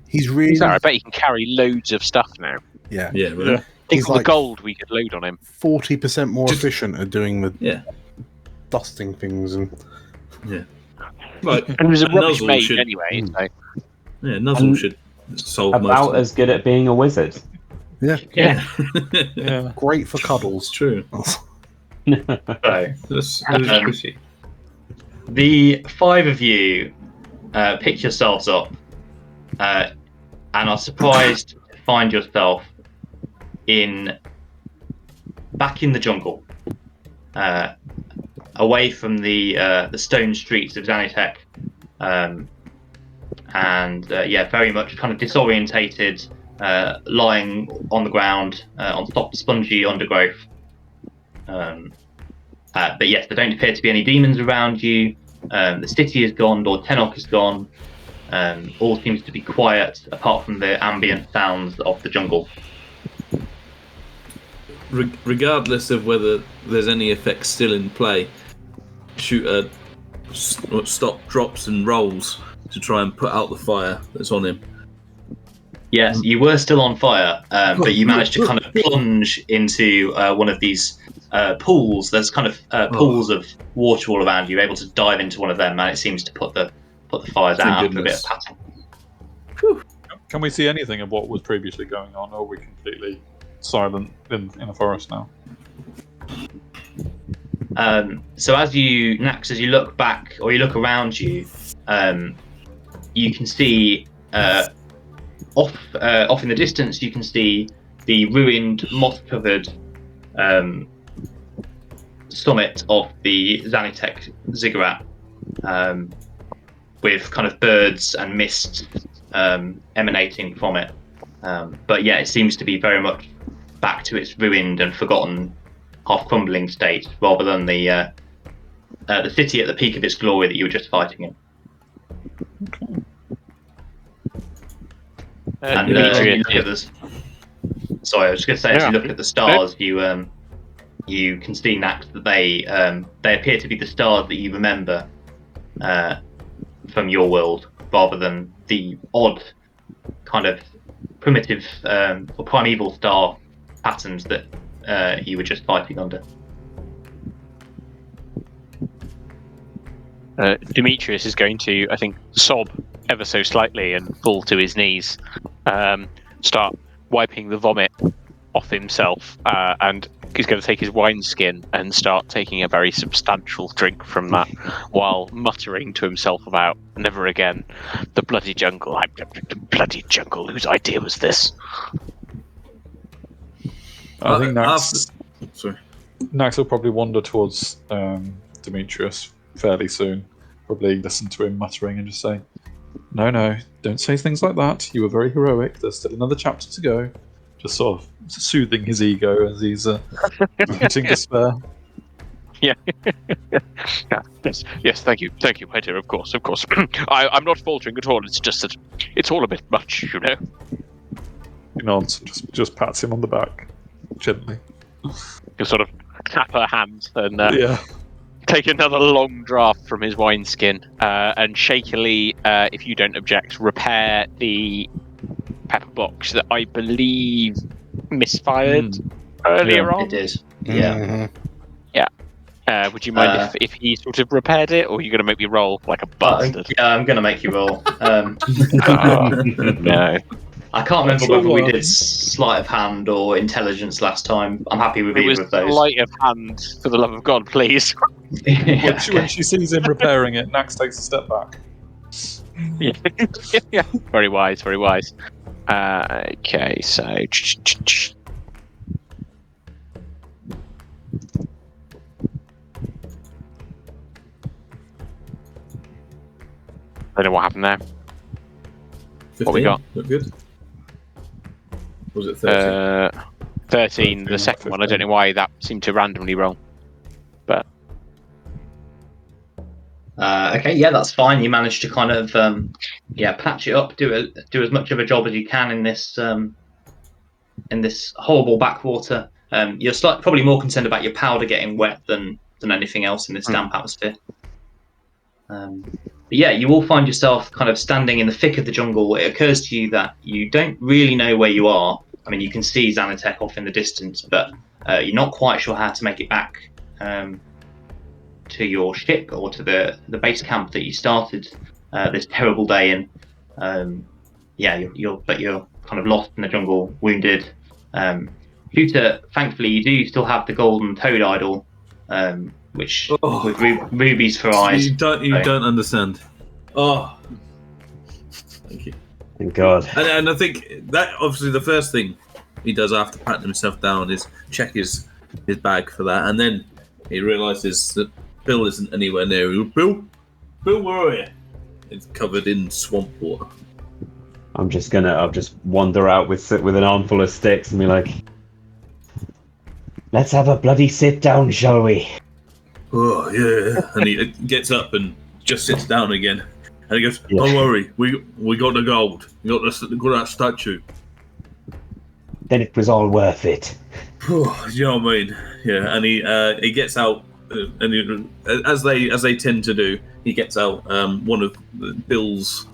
He's really. Sorry, I bet he can carry loads of stuff now. Yeah. Yeah, really. Yeah. Think He's of like- the gold we could load on him. 40% more Just- efficient at doing the Yeah. dusting things and Like, And he was a rubbish Nuzzle mage should- anyway. So. Yeah, Nuzzle And should solve most About of as good at being a wizard. Yeah. Yeah. great for It's cuddles. true. So, That's the 5 of you pick yourselves up and are surprised to find yourself back in the jungle, away from the stone streets of Xanitech, and very much kind of disorientated, lying on the ground on soft, spongy undergrowth. But yes, there don't appear to be any demons around you. The city is gone, Lord Tenok is gone. All seems to be quiet, apart from the ambient sounds of the jungle. Regardless of whether there's any effects still in play, Shooter stop, drops, and rolls to try and put out the fire that's on him. Yes, you were still on fire, but you managed to kind of plunge into one of these pools. There's kind of pools of water all around you. You're able to dive into one of them, and it seems to put the fires out after a bit of patting. Can we see anything of what was previously going on, or are we completely silent in the forest now? So as you look back or you look around you, you can see off in the distance. You can see the ruined, moss-covered summit of the Xanitech ziggurat, with kind of birds and mist emanating from it. But yeah, it seems to be very much back to its ruined and forgotten, half-crumbling state, rather than the city at the peak of its glory that you were just fighting in. And you look at this. Sorry, I was just going to say, as you look at the stars, you can see, Nax, that they appear to be the stars that you remember from your world, rather than the odd kind of primitive or primeval star patterns that you were just fighting under. Demetrius is going to, I think, sob ever so slightly and fall to his knees, start wiping the vomit off himself, and he's going to take his wineskin and start taking a very substantial drink from that, while muttering to himself about, never again, the bloody jungle, the bloody jungle, whose idea was this? I think Nax Sorry. Nax will probably wander towards Demetrius fairly soon. Probably listen to him muttering and just say, No, don't say things like that. You were very heroic. There's still another chapter to go. Just sort of soothing his ego as he's hitting despair. Yeah. Yes. Thank you, my dear. Of course. I'm not faltering at all. It's just that it's all a bit much, you know. He nods, just pats him on the back gently. You sort of tap her hand and take another long draught from his wineskin, and shakily, if you don't object, repair the pepper box that I believe misfired earlier on. It is. Yeah. Mhm. Would you mind if he sort of repaired it, or are you going to make me roll like a bastard? Yeah, I'm going to make you roll. No. I can't remember whether we did sleight of hand or intelligence last time. I'm happy with either of those. Sleight of hand, for the love of God, please. When she sees him repairing it, Nax takes a step back. Yeah. Very wise. Okay, so. I don't know what happened there. 15. What we got? Look good. Was it 13? 13, the second one. I don't know why that seemed to randomly roll. But. Okay, yeah, that's fine. You managed to kind of patch it up, do as much of a job as you can in this horrible backwater. You're probably more concerned about your powder getting wet than anything else in this damp atmosphere. But yeah, you all find yourself kind of standing in the thick of the jungle. It occurs to you that you don't really know where you are. I mean, you can see Xanitech off in the distance, but you're not quite sure how to make it back to your ship or to the base camp that you started this terrible day in. You're kind of lost in the jungle, wounded. Shooter, thankfully, you do still have the golden toad idol, which with rubies for eyes. You don't understand. Oh, thank you. Thank God. And I think that obviously the first thing he does after patting himself down is check his bag for that, and then he realises that Bill isn't anywhere near him. Bill, where are you? It's covered in swamp water. I'll just wander out with an armful of sticks and be like, let's have a bloody sit down, shall we? Oh yeah. And he gets up and just sits down again. And he goes, Yeah. don't worry, we got the gold. We got that statue. Then it was all worth it. You know what I mean? Yeah. And he gets out, and as they tend to do, he gets out one of Bill's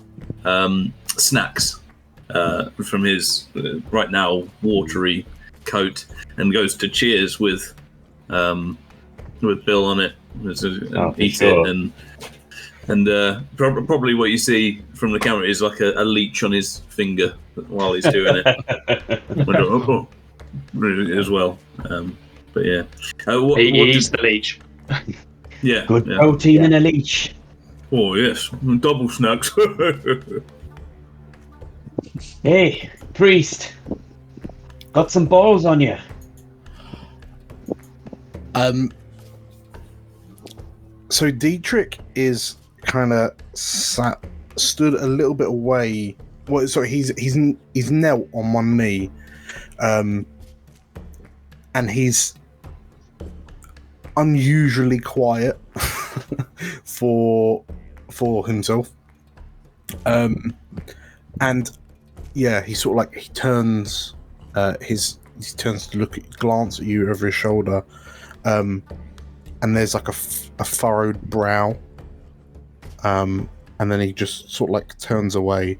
snacks from his right now watery coat, and goes to cheers with Bill on it, and eat sure. it, and probably what you see from the camera is like a leech on his finger while he's doing it. As well, but yeah, He eats the leech. yeah, Good yeah. protein in a leech. Oh yes, double snacks. Hey, priest. Got some balls on you. So Dietrich is kind of stood a little bit away. Well, sorry, he's knelt on one knee, and he's unusually quiet for himself. And yeah, he sort of like he turns to glance at you over his shoulder, and there's like a furrowed brow, and then he just sort of like turns away.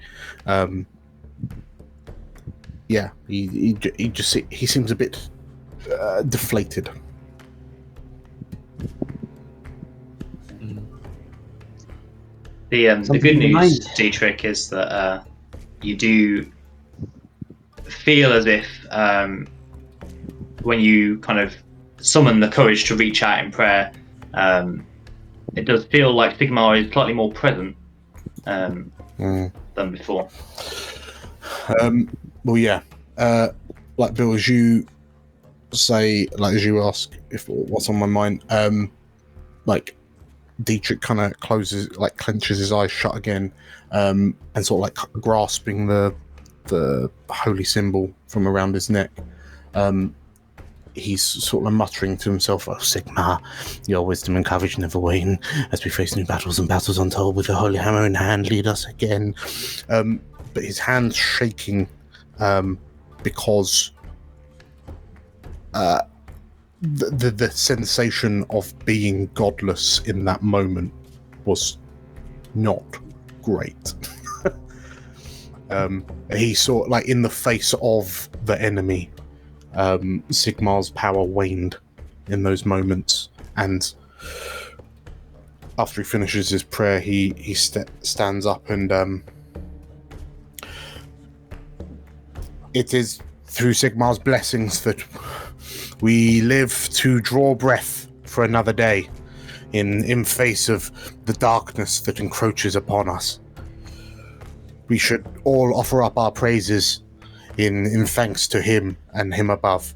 Yeah, he seems a bit deflated. The Something good in news, mind. Dietrich, is that you do feel as if when you kind of summon the courage to reach out in prayer, it does feel like Sigmar is slightly more present than before. Well, yeah. Like Bill, as you say, like as you ask if what's on my mind, like Dietrich kind of clenches his eyes shut again, and sort of like grasping the holy symbol from around his neck. He's sort of muttering to himself, "Oh, Sigmar, your wisdom and courage never wane. As we face new battles and battles untold, with the holy hammer in hand, lead us again." But his hand's shaking because the sensation of being godless in that moment was not great. He saw, like, in the face of the enemy, Sigmar's power waned in those moments, and after he finishes his prayer, he stands up, and it is through Sigmar's blessings that we live to draw breath for another day in face of the darkness that encroaches upon us. We should all offer up our praises in thanks to him and him above.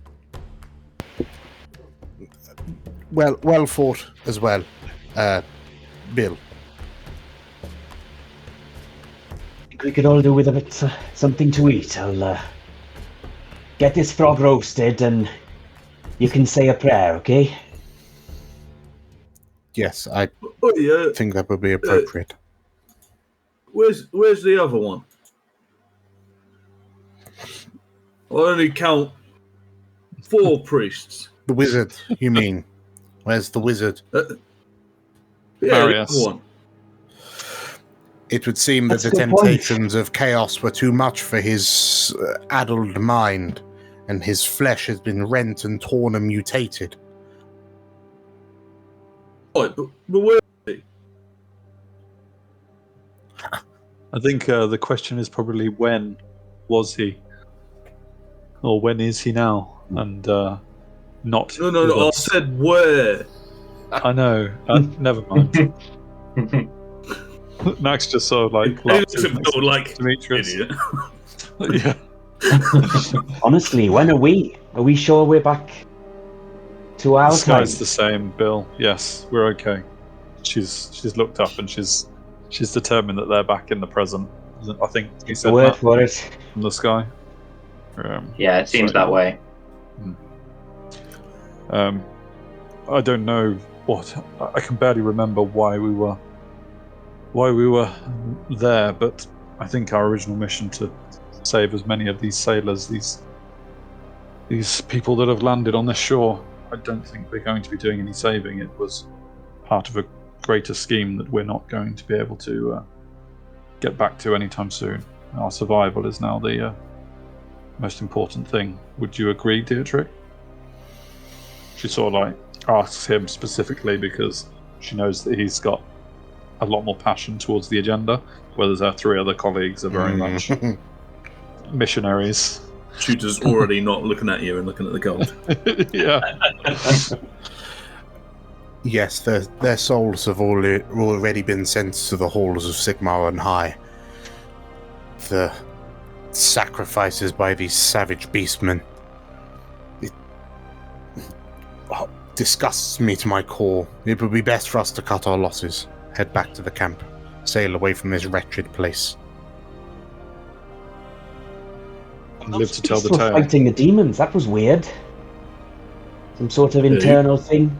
Well fought as well, Bill. I think we could all do with a bit something to eat. I'll get this frog roasted and you can say a prayer, okay? Yes, I Oh yeah. think that would be appropriate. Where's the other one? I only count 4 priests. The wizard, you mean? Where's the wizard? Yeah, Marius. the other one. It would seem that That's the a good point. temptations of chaos were too much for his addled mind, and his flesh has been rent and torn and mutated. Right, but where is he? I think the question is probably when was he, or when is he now, and not. No. with I us. said where. I know. Never mind. Max just sort of like He laughs looks at Bill like, Demetrius. idiot. Yeah. Honestly, when are we? Are we sure we're back to our The sky's time? the same, Bill. Yes, we're okay. She's looked up and she's determined that they're back in the present. I think he The said word that for it. from the sky. Yeah, it seems So- that way. I don't know what. I can barely remember why we were there, but I think our original mission to save as many of these sailors, these people that have landed on this shore, I don't think we're going to be doing any saving. It was part of a greater scheme that we're not going to be able to get back to anytime soon. Our survival is now the most important thing. Would you agree, Dietrich? She sort of like asks him specifically because she knows that he's got a lot more passion towards the agenda, whereas our three other colleagues are very much missionaries. Shooter's already not looking at you and looking at the gold. Yeah. Yes, their souls have already been sent to the halls of Sigmar and High. The sacrifices by these savage beastmen. It disgusts me to my core. It would be best for us to cut our losses, head back to the camp, sail away from this wretched place. And live to tell the Still tale. fighting the demons. That was weird. Some sort of internal thing.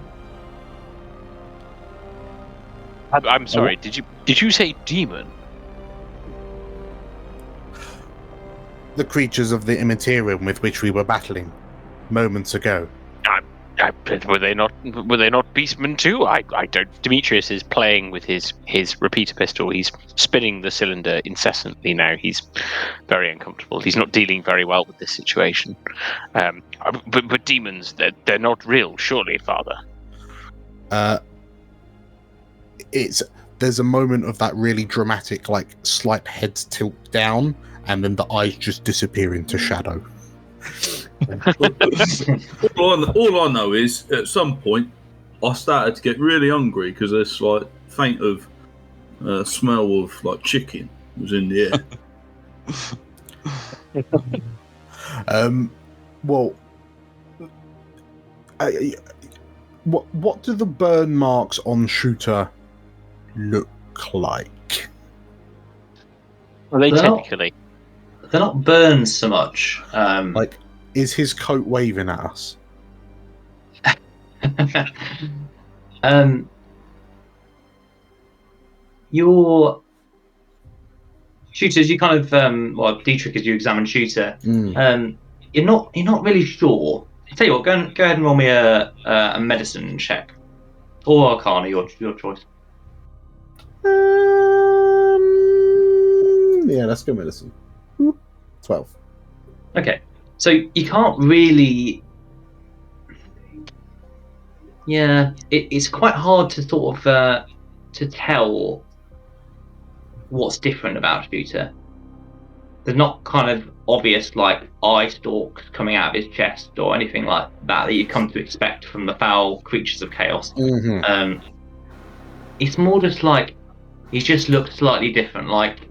I'm sorry. Did you say demon? The creatures of the Immaterium with which we were battling moments ago. Were they not beastmen too? I don't. Demetrius is playing with his repeater pistol. He's spinning the cylinder incessantly now. He's very uncomfortable. He's not dealing very well with this situation. But demons, they're not real, surely, Father. There's a moment of that really dramatic, like, slight head tilt down, and then the eyes just disappear into shadow. all I know is at some point I started to get really hungry because this like faint of smell of like chicken was in the air. Well, what do the burn marks on Shooter look like? Are they Well- technically? They're not burns so much. Like, is his coat waving at us? Your shooters, you kind of well, Dietrich, as you examine Shooter, you're not really sure. I'll tell you what, go ahead and roll me a medicine check or Arcana, your choice. Yeah, let's go medicine. 12. Okay, so you can't really. Yeah, it's quite hard to sort of to tell what's different about Shooter. There's not kind of obvious like eye stalks coming out of his chest or anything like that you come to expect from the foul creatures of chaos. It's more just like he just looks slightly different. Like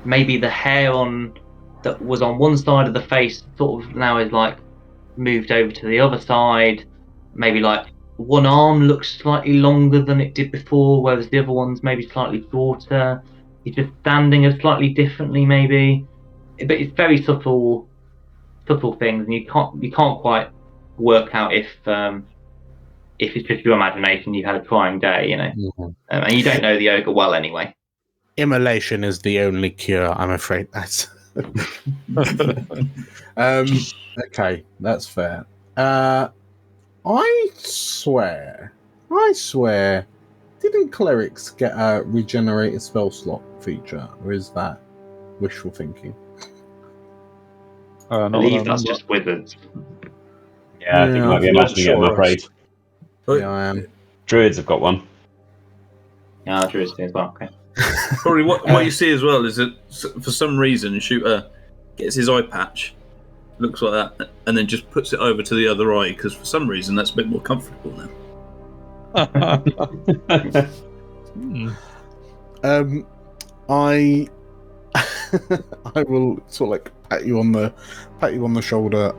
maybe the hair that was on one side of the face sort of now is like moved over to the other side. Maybe like one arm looks slightly longer than it did before, whereas the other one's maybe slightly shorter. He's just standing slightly differently, maybe. But it's very subtle things, and you can't quite work out if it's just your imagination. You had a trying day, you know, and you don't know the ogre well anyway. Immolation is the only cure, I'm afraid. That's okay, that's fair. I swear, didn't clerics get a regenerate a spell slot feature, or is that wishful thinking? I believe that's just wizards. Yeah, I think you might be I'm not imagining it, I'm sure. afraid. Yeah, I am. Druids have got one. Yeah, Druids do as well. Okay. Probably what you see as well is that for some reason Shooter gets his eye patch, looks like that, and then just puts it over to the other eye because for some reason that's a bit more comfortable now. I will sort of like pat you on the shoulder.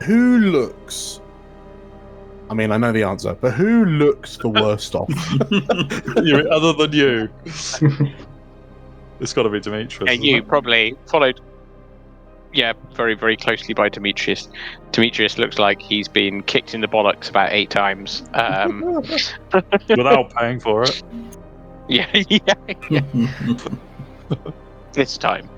Who looks? I mean, I know the answer, but who looks the worst off? You mean other than you? It's got to be Demetrius. And you probably followed, very, very closely by Demetrius. Demetrius looks like he's been kicked in the bollocks about 8 times. Without paying for it. Yeah. This time.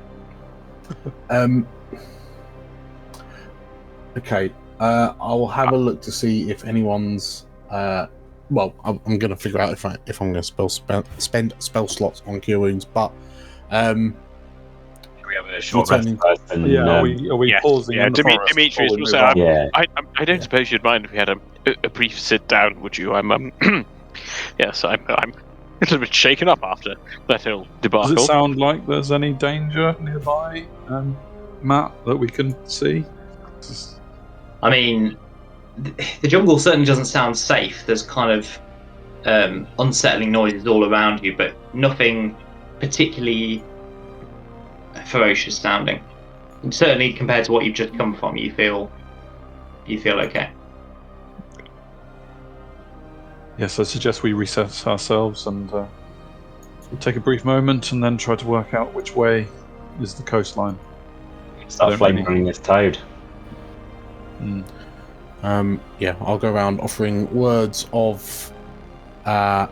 Okay. I'll have a look to see if anyone's. Well, I'm going to figure out if I'm going to spend spell slots on cure wounds, but We have a short rest Returning- first. And, Yeah, are we Yes, pausing? yeah, in the forest Demetrius before we will move say, on? yeah. I don't suppose you'd mind if we had a brief sit down, would you? I'm yes, I'm a little bit shaken up after that whole debacle. Does it sound like there's any danger nearby, Matt, that we can see? I mean, the jungle certainly doesn't sound safe. There's kind of unsettling noises all around you, but nothing particularly ferocious sounding. And certainly compared to what you've just come from, you feel okay. Yes, I suggest we reset ourselves and take a brief moment and then try to work out which way is the coastline. Start don't flame really- running this toad. yeah, I'll go around offering words of offer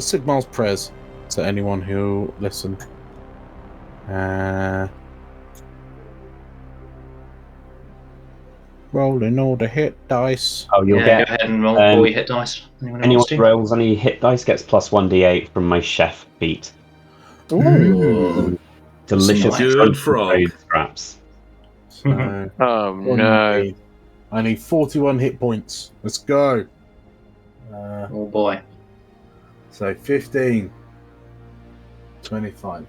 Sigmar's prayers to anyone who'll listen. Rolling all the hit dice. Oh, you'll Go get ahead and roll all your hit dice. Anyone anyone wants who to? rolls any hit dice gets plus 1d8 from my chef feat. Ooh. Delicious Good crunch frog. toad scraps. So, Oh no! I need 41 hit points. Let's go. Oh boy. So 15, 25,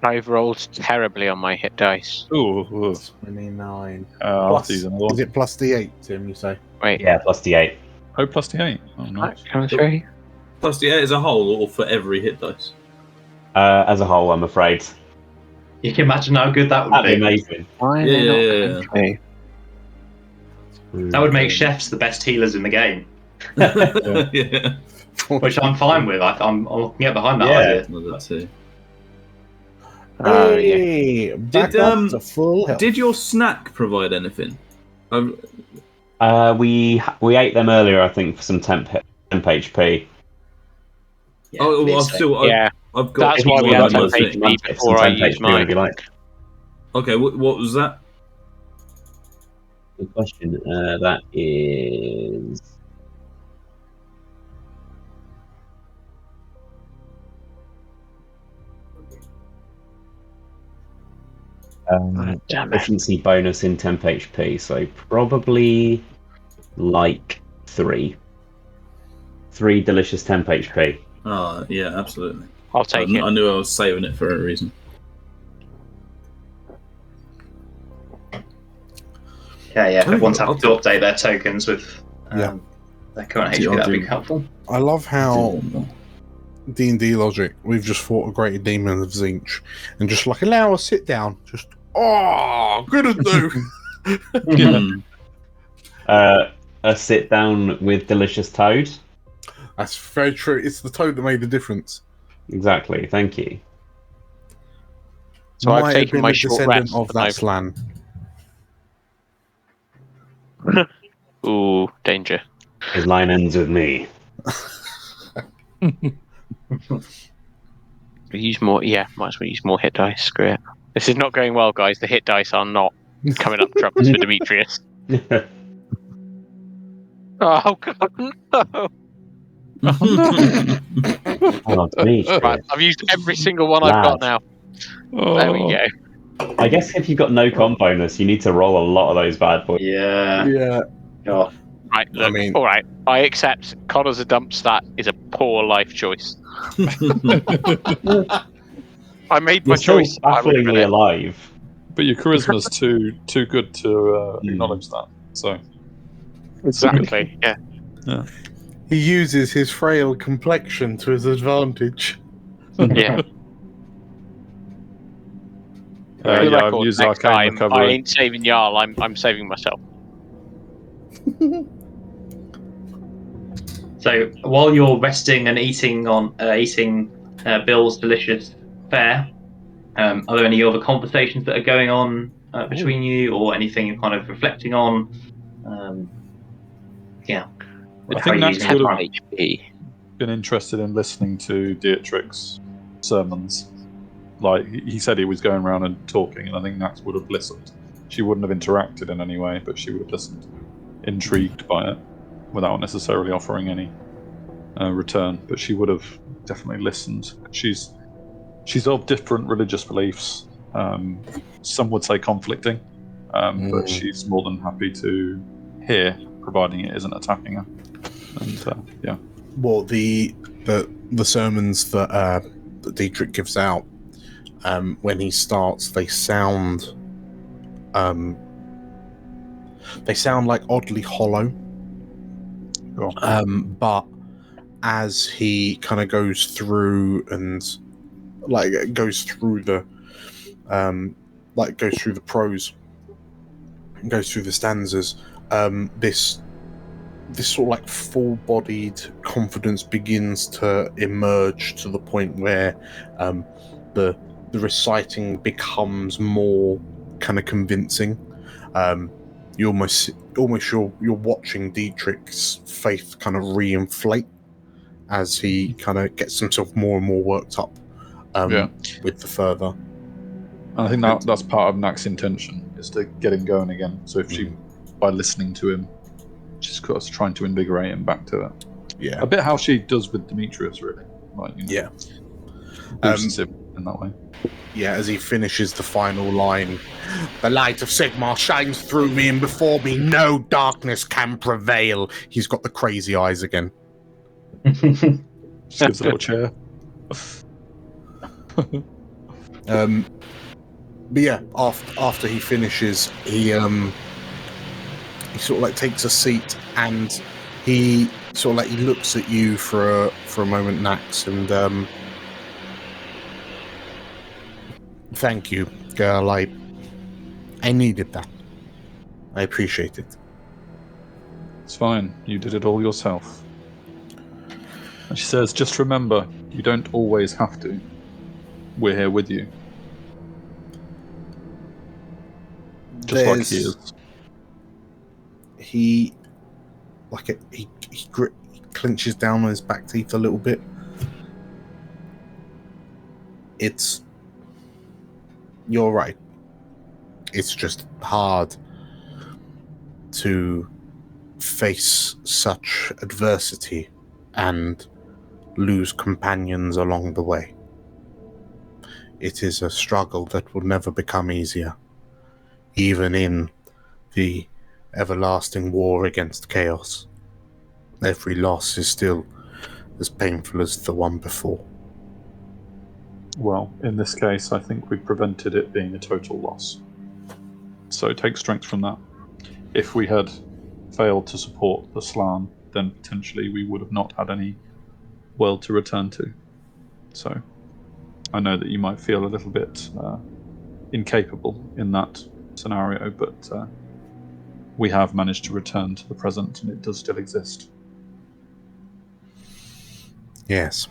I've rolled terribly on my hit dice. Ooh. 29. I'll Plus, use another is one. it plus D8, Tim? You say? Wait, Yeah, plus d8. Oh, plus d8. Oh, nice. come through. Plus the as a whole, or for every hit dice. As a whole, I'm afraid. You can imagine how good that would That'd be be. amazing. Why are Yeah, they not yeah, coming through? That would make chefs the best healers in the game, Yeah. which I'm fine with. I'm looking get behind that Yeah. idea. Well, that's it. Oh, yeah. Hey, back Did, up to full health. Did your snack provide anything? We ate them earlier, I think, for some temp HP. Yeah, Oh, well, it's- Yeah, I've got. That's why we one had of temp those HP things. before I used mine. If you like. Okay, what was that? Good question. That is. damn it. Efficiency bonus in temp HP, so probably like 3. 3 delicious temp HP. Oh, yeah, absolutely. I'll take it. I knew I was saving it for a reason. Yeah. If everyone's I'll happy to update their tokens with Yeah. their current I'll HP, that'd be do- helpful. I love how D&D logic, we've just fought a great demon of Zinch and just like allow a sit down. Just, good as new. Hmm. A sit down with delicious toad. That's very true. It's the toad that made the difference. Exactly. Thank you. So I've Might have taken been my a short descendant rest. of and that I've- slan. Ooh, danger. His line ends with me. Use more. Yeah, might as well use more hit dice. Screw it. This is not going well, guys. The hit dice are not coming up trumpets for Demetrius. Oh god, no! Oh, Demetrius. Right, I've used every single one I've got now. There we go. I guess if you've got no con bonus, you need to roll a lot of those bad boys. Yeah. Yeah. God. Right, look. mean- All right, I accept. Connor's a dump stat is a poor life choice. I made my You're still choice. I would bafflingly admit it. alive. But your charisma's too good to acknowledge that. So Exactly. Yeah. He uses his frail complexion to his advantage. Yeah. For the Yeah, I've record, used next arcane time, I recovery. ain't saving Jarl. I'm saving myself. So while you're resting and eating Bill's delicious fare, are there any other conversations that are going on between you, or anything you're kind of reflecting on? Yeah, I how think you're Nax using would your have time. HP. been interested in listening to Dietrich's sermons. Like, he said he was going around and talking, and I think Nax would have listened. She wouldn't have interacted in any way, but she would have listened, intrigued by it, without necessarily offering any return. But she would have definitely listened. She's of different religious beliefs. Some would say conflicting, but she's more than happy to hear, providing it isn't attacking her. And yeah. Well, the sermons that Dietrich gives out, when he starts, they sound like oddly hollow. Sure. But as he kind of goes through and goes through the prose, goes through the stanzas, this sort of like full-bodied confidence begins to emerge to the point where the reciting becomes more kind of convincing. You almost you're watching Dietrich's faith kind of reinflate as he kind of gets himself more and more worked up with the further. And I think that's part of Nax's intention, is to get him going again. So if she, by listening to him, she's trying to invigorate him back to it. Yeah. A bit how she does with Demetrius, really. Like, Yeah. Boosts him in that way. Yeah, as he finishes the final line, the light of Sigmar shines through me, and before me no darkness can prevail. He's got the crazy eyes again. Just gives a little chair. But yeah, after he finishes, he sort of like takes a seat, and he sort of like he looks at you for a moment, Nax, and thank you, girl. I needed that. I appreciate it. It's fine. You did it all yourself. And she says, just remember, you don't always have to. We're here with you. Just like he is. He clenches down on his back teeth a little bit. You're right. It's just hard to face such adversity and lose companions along the way. It is a struggle that will never become easier, even in the everlasting war against chaos. Every loss is still as painful as the one before. Well, in this case, I think we prevented it being a total loss. So take strength from that. If we had failed to support the Slan, then potentially we would have not had any world to return to. So I know that you might feel a little bit incapable in that scenario, but we have managed to return to the present, and it does still exist. Yes.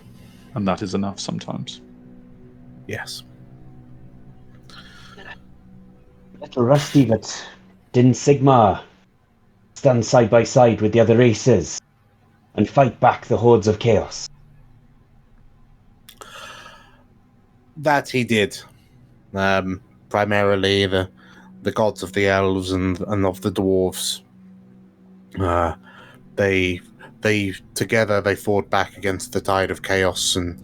And that is enough sometimes. Yes. A little rusty, but didn't Sigmar stand side by side with the other races and fight back the hordes of chaos? That he did. Primarily the gods of the elves and of the dwarves. They together they fought back against the tide of chaos, and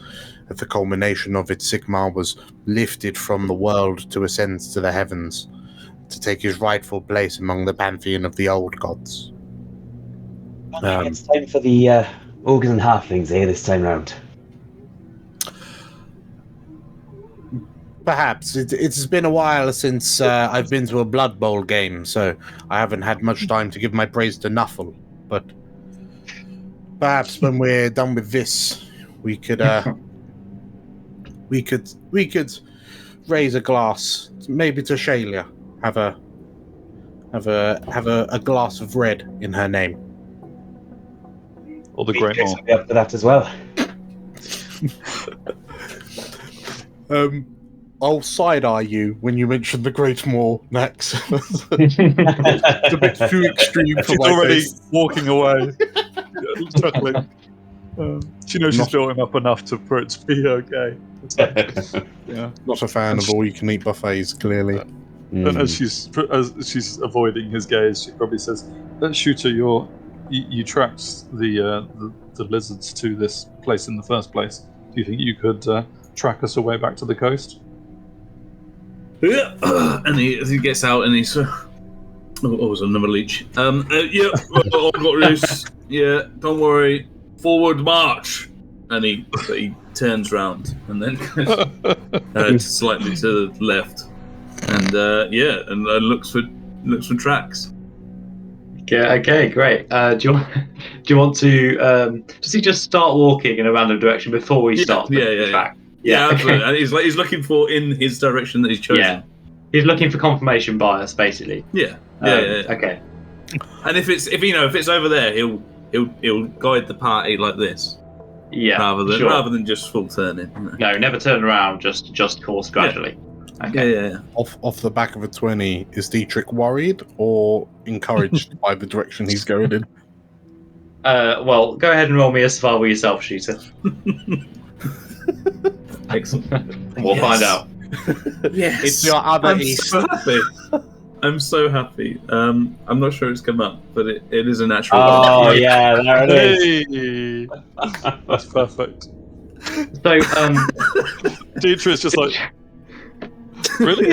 at the culmination of it, Sigmar was lifted from the world to ascend to the heavens, to take his rightful place among the pantheon of the old gods. It's time for the ogres and halflings, this time round. Perhaps. It's been a while since I've been to a Blood Bowl game, so I haven't had much time to give my praise to Nuffle, but perhaps when we're done with this, we could we could raise a glass, maybe to Shalia. Have a glass of red in her name. Or the Great Maw. I'll be up for that as well. I'll side-eye you when you mention the Great Maw, Max. It's a bit too extreme for She's my already taste. walking away, chuckling. She knows she's built him up enough for it to be okay. Yeah. Not a fan of all-you-can-eat buffets, clearly. And as she's avoiding his gaze, she probably says, "Shooter, you tracked the lizards to this place in the first place. Do you think you could track us away back to the coast?" Yeah, and he gets out and he's. Oh, was another leech. Yeah, I've got this. Yeah, don't worry. Forward march. And he turns round and then goes slightly to the left, and and looks for tracks. Okay, great. Do you want to? Does he just start walking in a random direction before he starts? Yeah, absolutely. And he's looking for in his direction that he's chosen. Yeah, he's looking for confirmation bias, basically. Yeah. Okay. And if it's over there, he'll guide the party like this. Yeah. Rather than just full turning. No, never turn around. Just course gradually. Yeah. Okay. Yeah. Off the back of a 20, is Dietrich worried or encouraged by the direction he's going in? Well, go ahead and roll me a survival yourself, shooter. Excellent. We'll find out. Yes. It's your other I'm east. so happy. I'm so happy. I'm not sure it's come up, but it is a natural. Oh yeah, there it is. Hey! That's perfect. So, Dietrich is just like, really?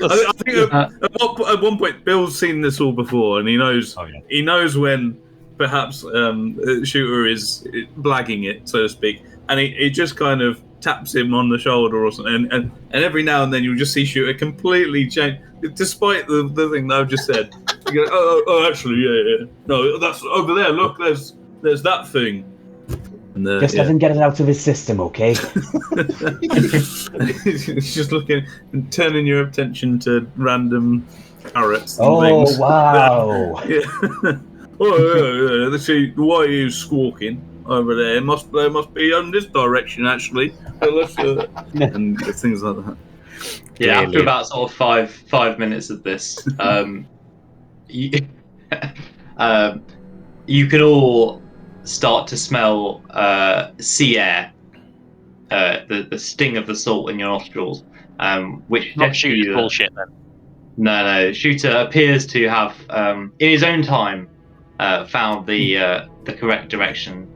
I think at one point Bill's seen this all before, and he knows. Oh, yeah. He knows when perhaps Shooter is blagging it, so to speak, and he just kind of taps him on the shoulder or something, and every now and then you'll just see Shooter completely change, despite the thing that I've just said. You go, oh, actually, yeah. No, that's over there. Look, there's that thing. And, Just let him get it out of his system, okay? It's just looking and turning your attention to random carrots and Oh things. wow! Yeah. Oh, yeah. See, why are you squawking over there? They must be in this direction, actually. And things like that. yeah, after about sort of five minutes of this, you can all start to smell sea air, the sting of the salt in your nostrils, which Not suggests to you shooting that- bullshit then. No. Shooter appears to have, in his own time, found the correct direction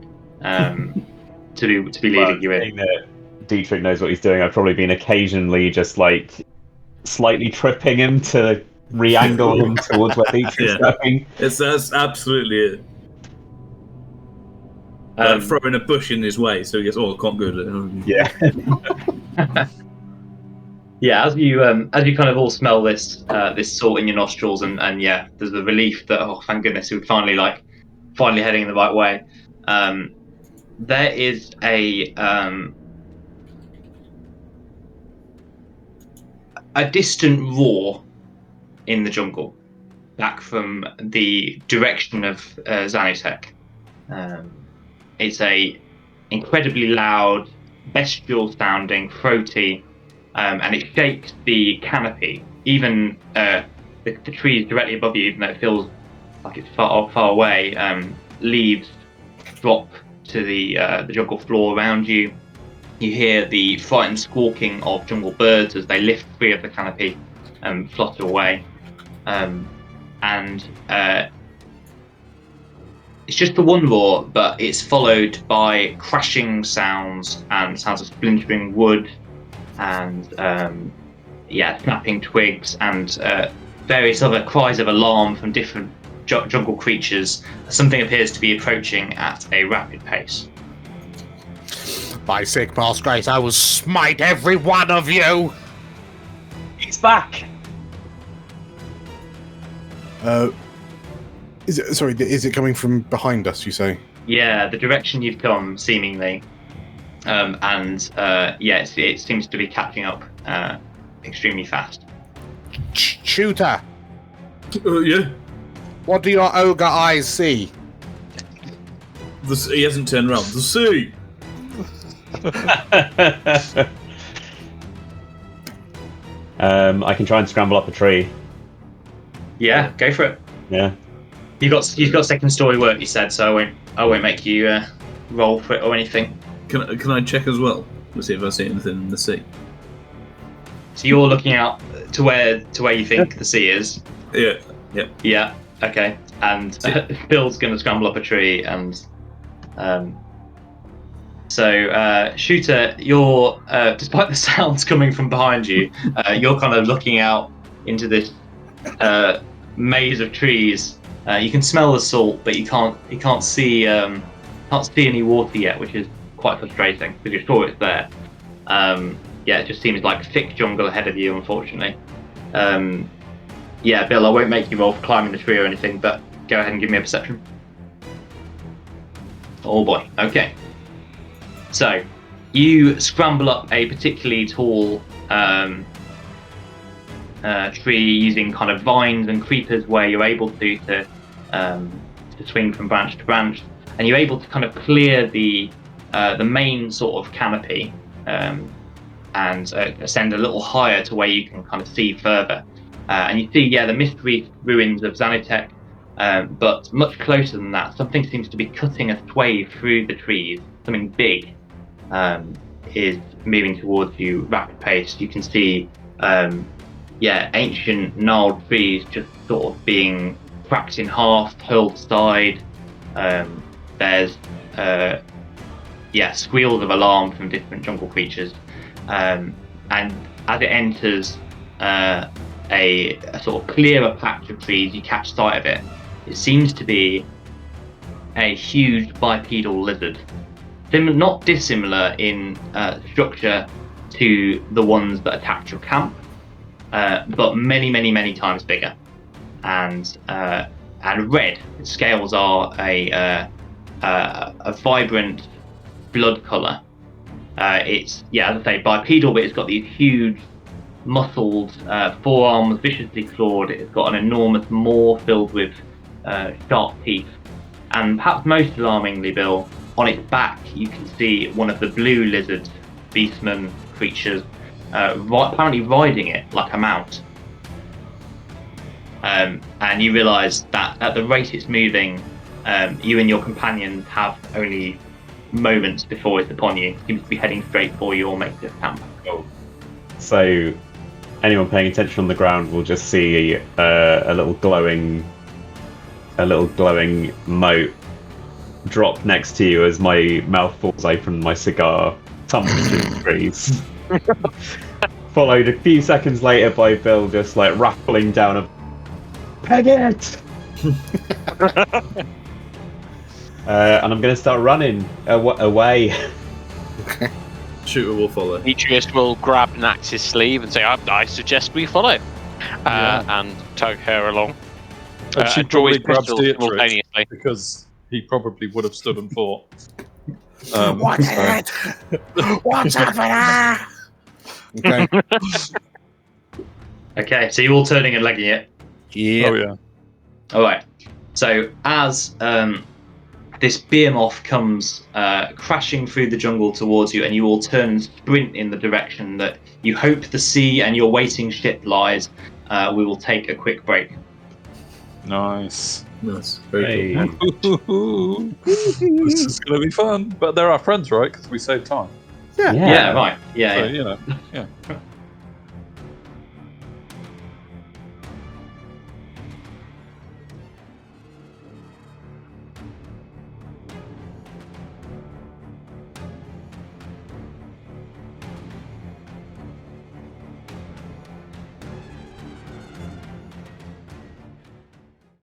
to be leading you in. Being that Dietrich knows what he's doing, I've probably been occasionally just like slightly tripping him to re-angle him towards where Dietrich's going. That's absolutely it. Throwing a bush in his way, so he goes, "Oh, I can't go there." Yeah. Yeah, as you kind of all smell this salt in your nostrils, and yeah, there's the relief that, oh, thank goodness, we're finally heading in the right way. There is a distant roar in the jungle, back from the direction of Xanutech. It's a incredibly loud, bestial sounding, throaty, and it shakes the canopy. Even the trees directly above you, even though it feels like it's far away, leaves drop to the jungle floor around you. You hear the frightened squawking of jungle birds as they lift free of the canopy and flutter away. It's just the one roar, but it's followed by crashing sounds and sounds of splintering wood and snapping twigs and various other cries of alarm from different jungle creatures. Something appears to be approaching at a rapid pace. By Sigmar's grace, I will smite every one of you! He's back! Is it coming from behind us, you say? Yeah, the direction you've come, seemingly, it seems to be catching up extremely fast. Shooter, Yeah. what do your ogre eyes see? He hasn't turned around. The sea. I can try and scramble up a tree. Yeah, go for it. Yeah. You've got second story work, you said, so I won't make you roll for it or anything. Can I check as well to see if I see anything in the sea? So you're looking out to where you think the sea is. Yeah. Yeah. Okay. And Bill's going to scramble up a tree, and Shooter, you're despite the sounds coming from behind you, you're kind of looking out into this maze of trees. You can smell the salt, but you can't see any water yet, which is quite frustrating because you're sure it's there. It just seems like thick jungle ahead of you, unfortunately. Bill, I won't make you roll for climbing the tree or anything, but go ahead and give me a perception. Oh boy. Okay. So you scramble up a particularly tall tree using kind of vines and creepers where you're able to swing from branch to branch, and you're able to kind of clear the main sort of canopy and ascend a little higher to where you can kind of see further. And you see, the mist-wreathed ruins of Xanitech, but much closer than that, something seems to be cutting a sway through the trees. Something big is moving towards you, rapid pace. You can see, ancient gnarled trees just sort of being cracked in half, hurled aside. There's squeals of alarm from different jungle creatures, and as it enters a sort of clearer patch of trees, you catch sight of it. It seems to be a huge bipedal lizard, not dissimilar in structure to the ones that attacked your camp, but many times bigger, and red. Its scales are a vibrant blood colour. It's as I say, bipedal, but it's got these huge muscled forearms, viciously clawed. It's got an enormous maw filled with sharp teeth, and perhaps most alarmingly, Bill, on its back you can see one of the blue lizard beastman creatures apparently riding it like a mount. And you realise that at the rate it's moving, you and your companions have only moments before it's upon you. It seems to be heading straight for your makeshift camp. So anyone paying attention on the ground will just see a little glowing mote drop next to you as my mouth falls open and my cigar tumbles through the trees. Followed a few seconds later by Bill just like rattling down a peg it. And I'm going to start running away. Okay. Shooter will follow. Demetrius will grab Nax's sleeve and say, I suggest we follow, and tug her along. And she draw his probably grabs pistol Dietrich simultaneously. because he probably would have stood and fought. What's it? What's happening? Okay. Okay, so you're all turning and legging it. Yeah. Oh yeah. All right. So as this behemoth comes crashing through the jungle towards you, and you all turn and sprint in the direction that you hope the sea and your waiting ship lies, we will take a quick break. Nice. Nice. Very cool. This is going to be fun. But they're our friends, right? Because we save time. Yeah. Yeah, right. So, Yeah. you know, yeah.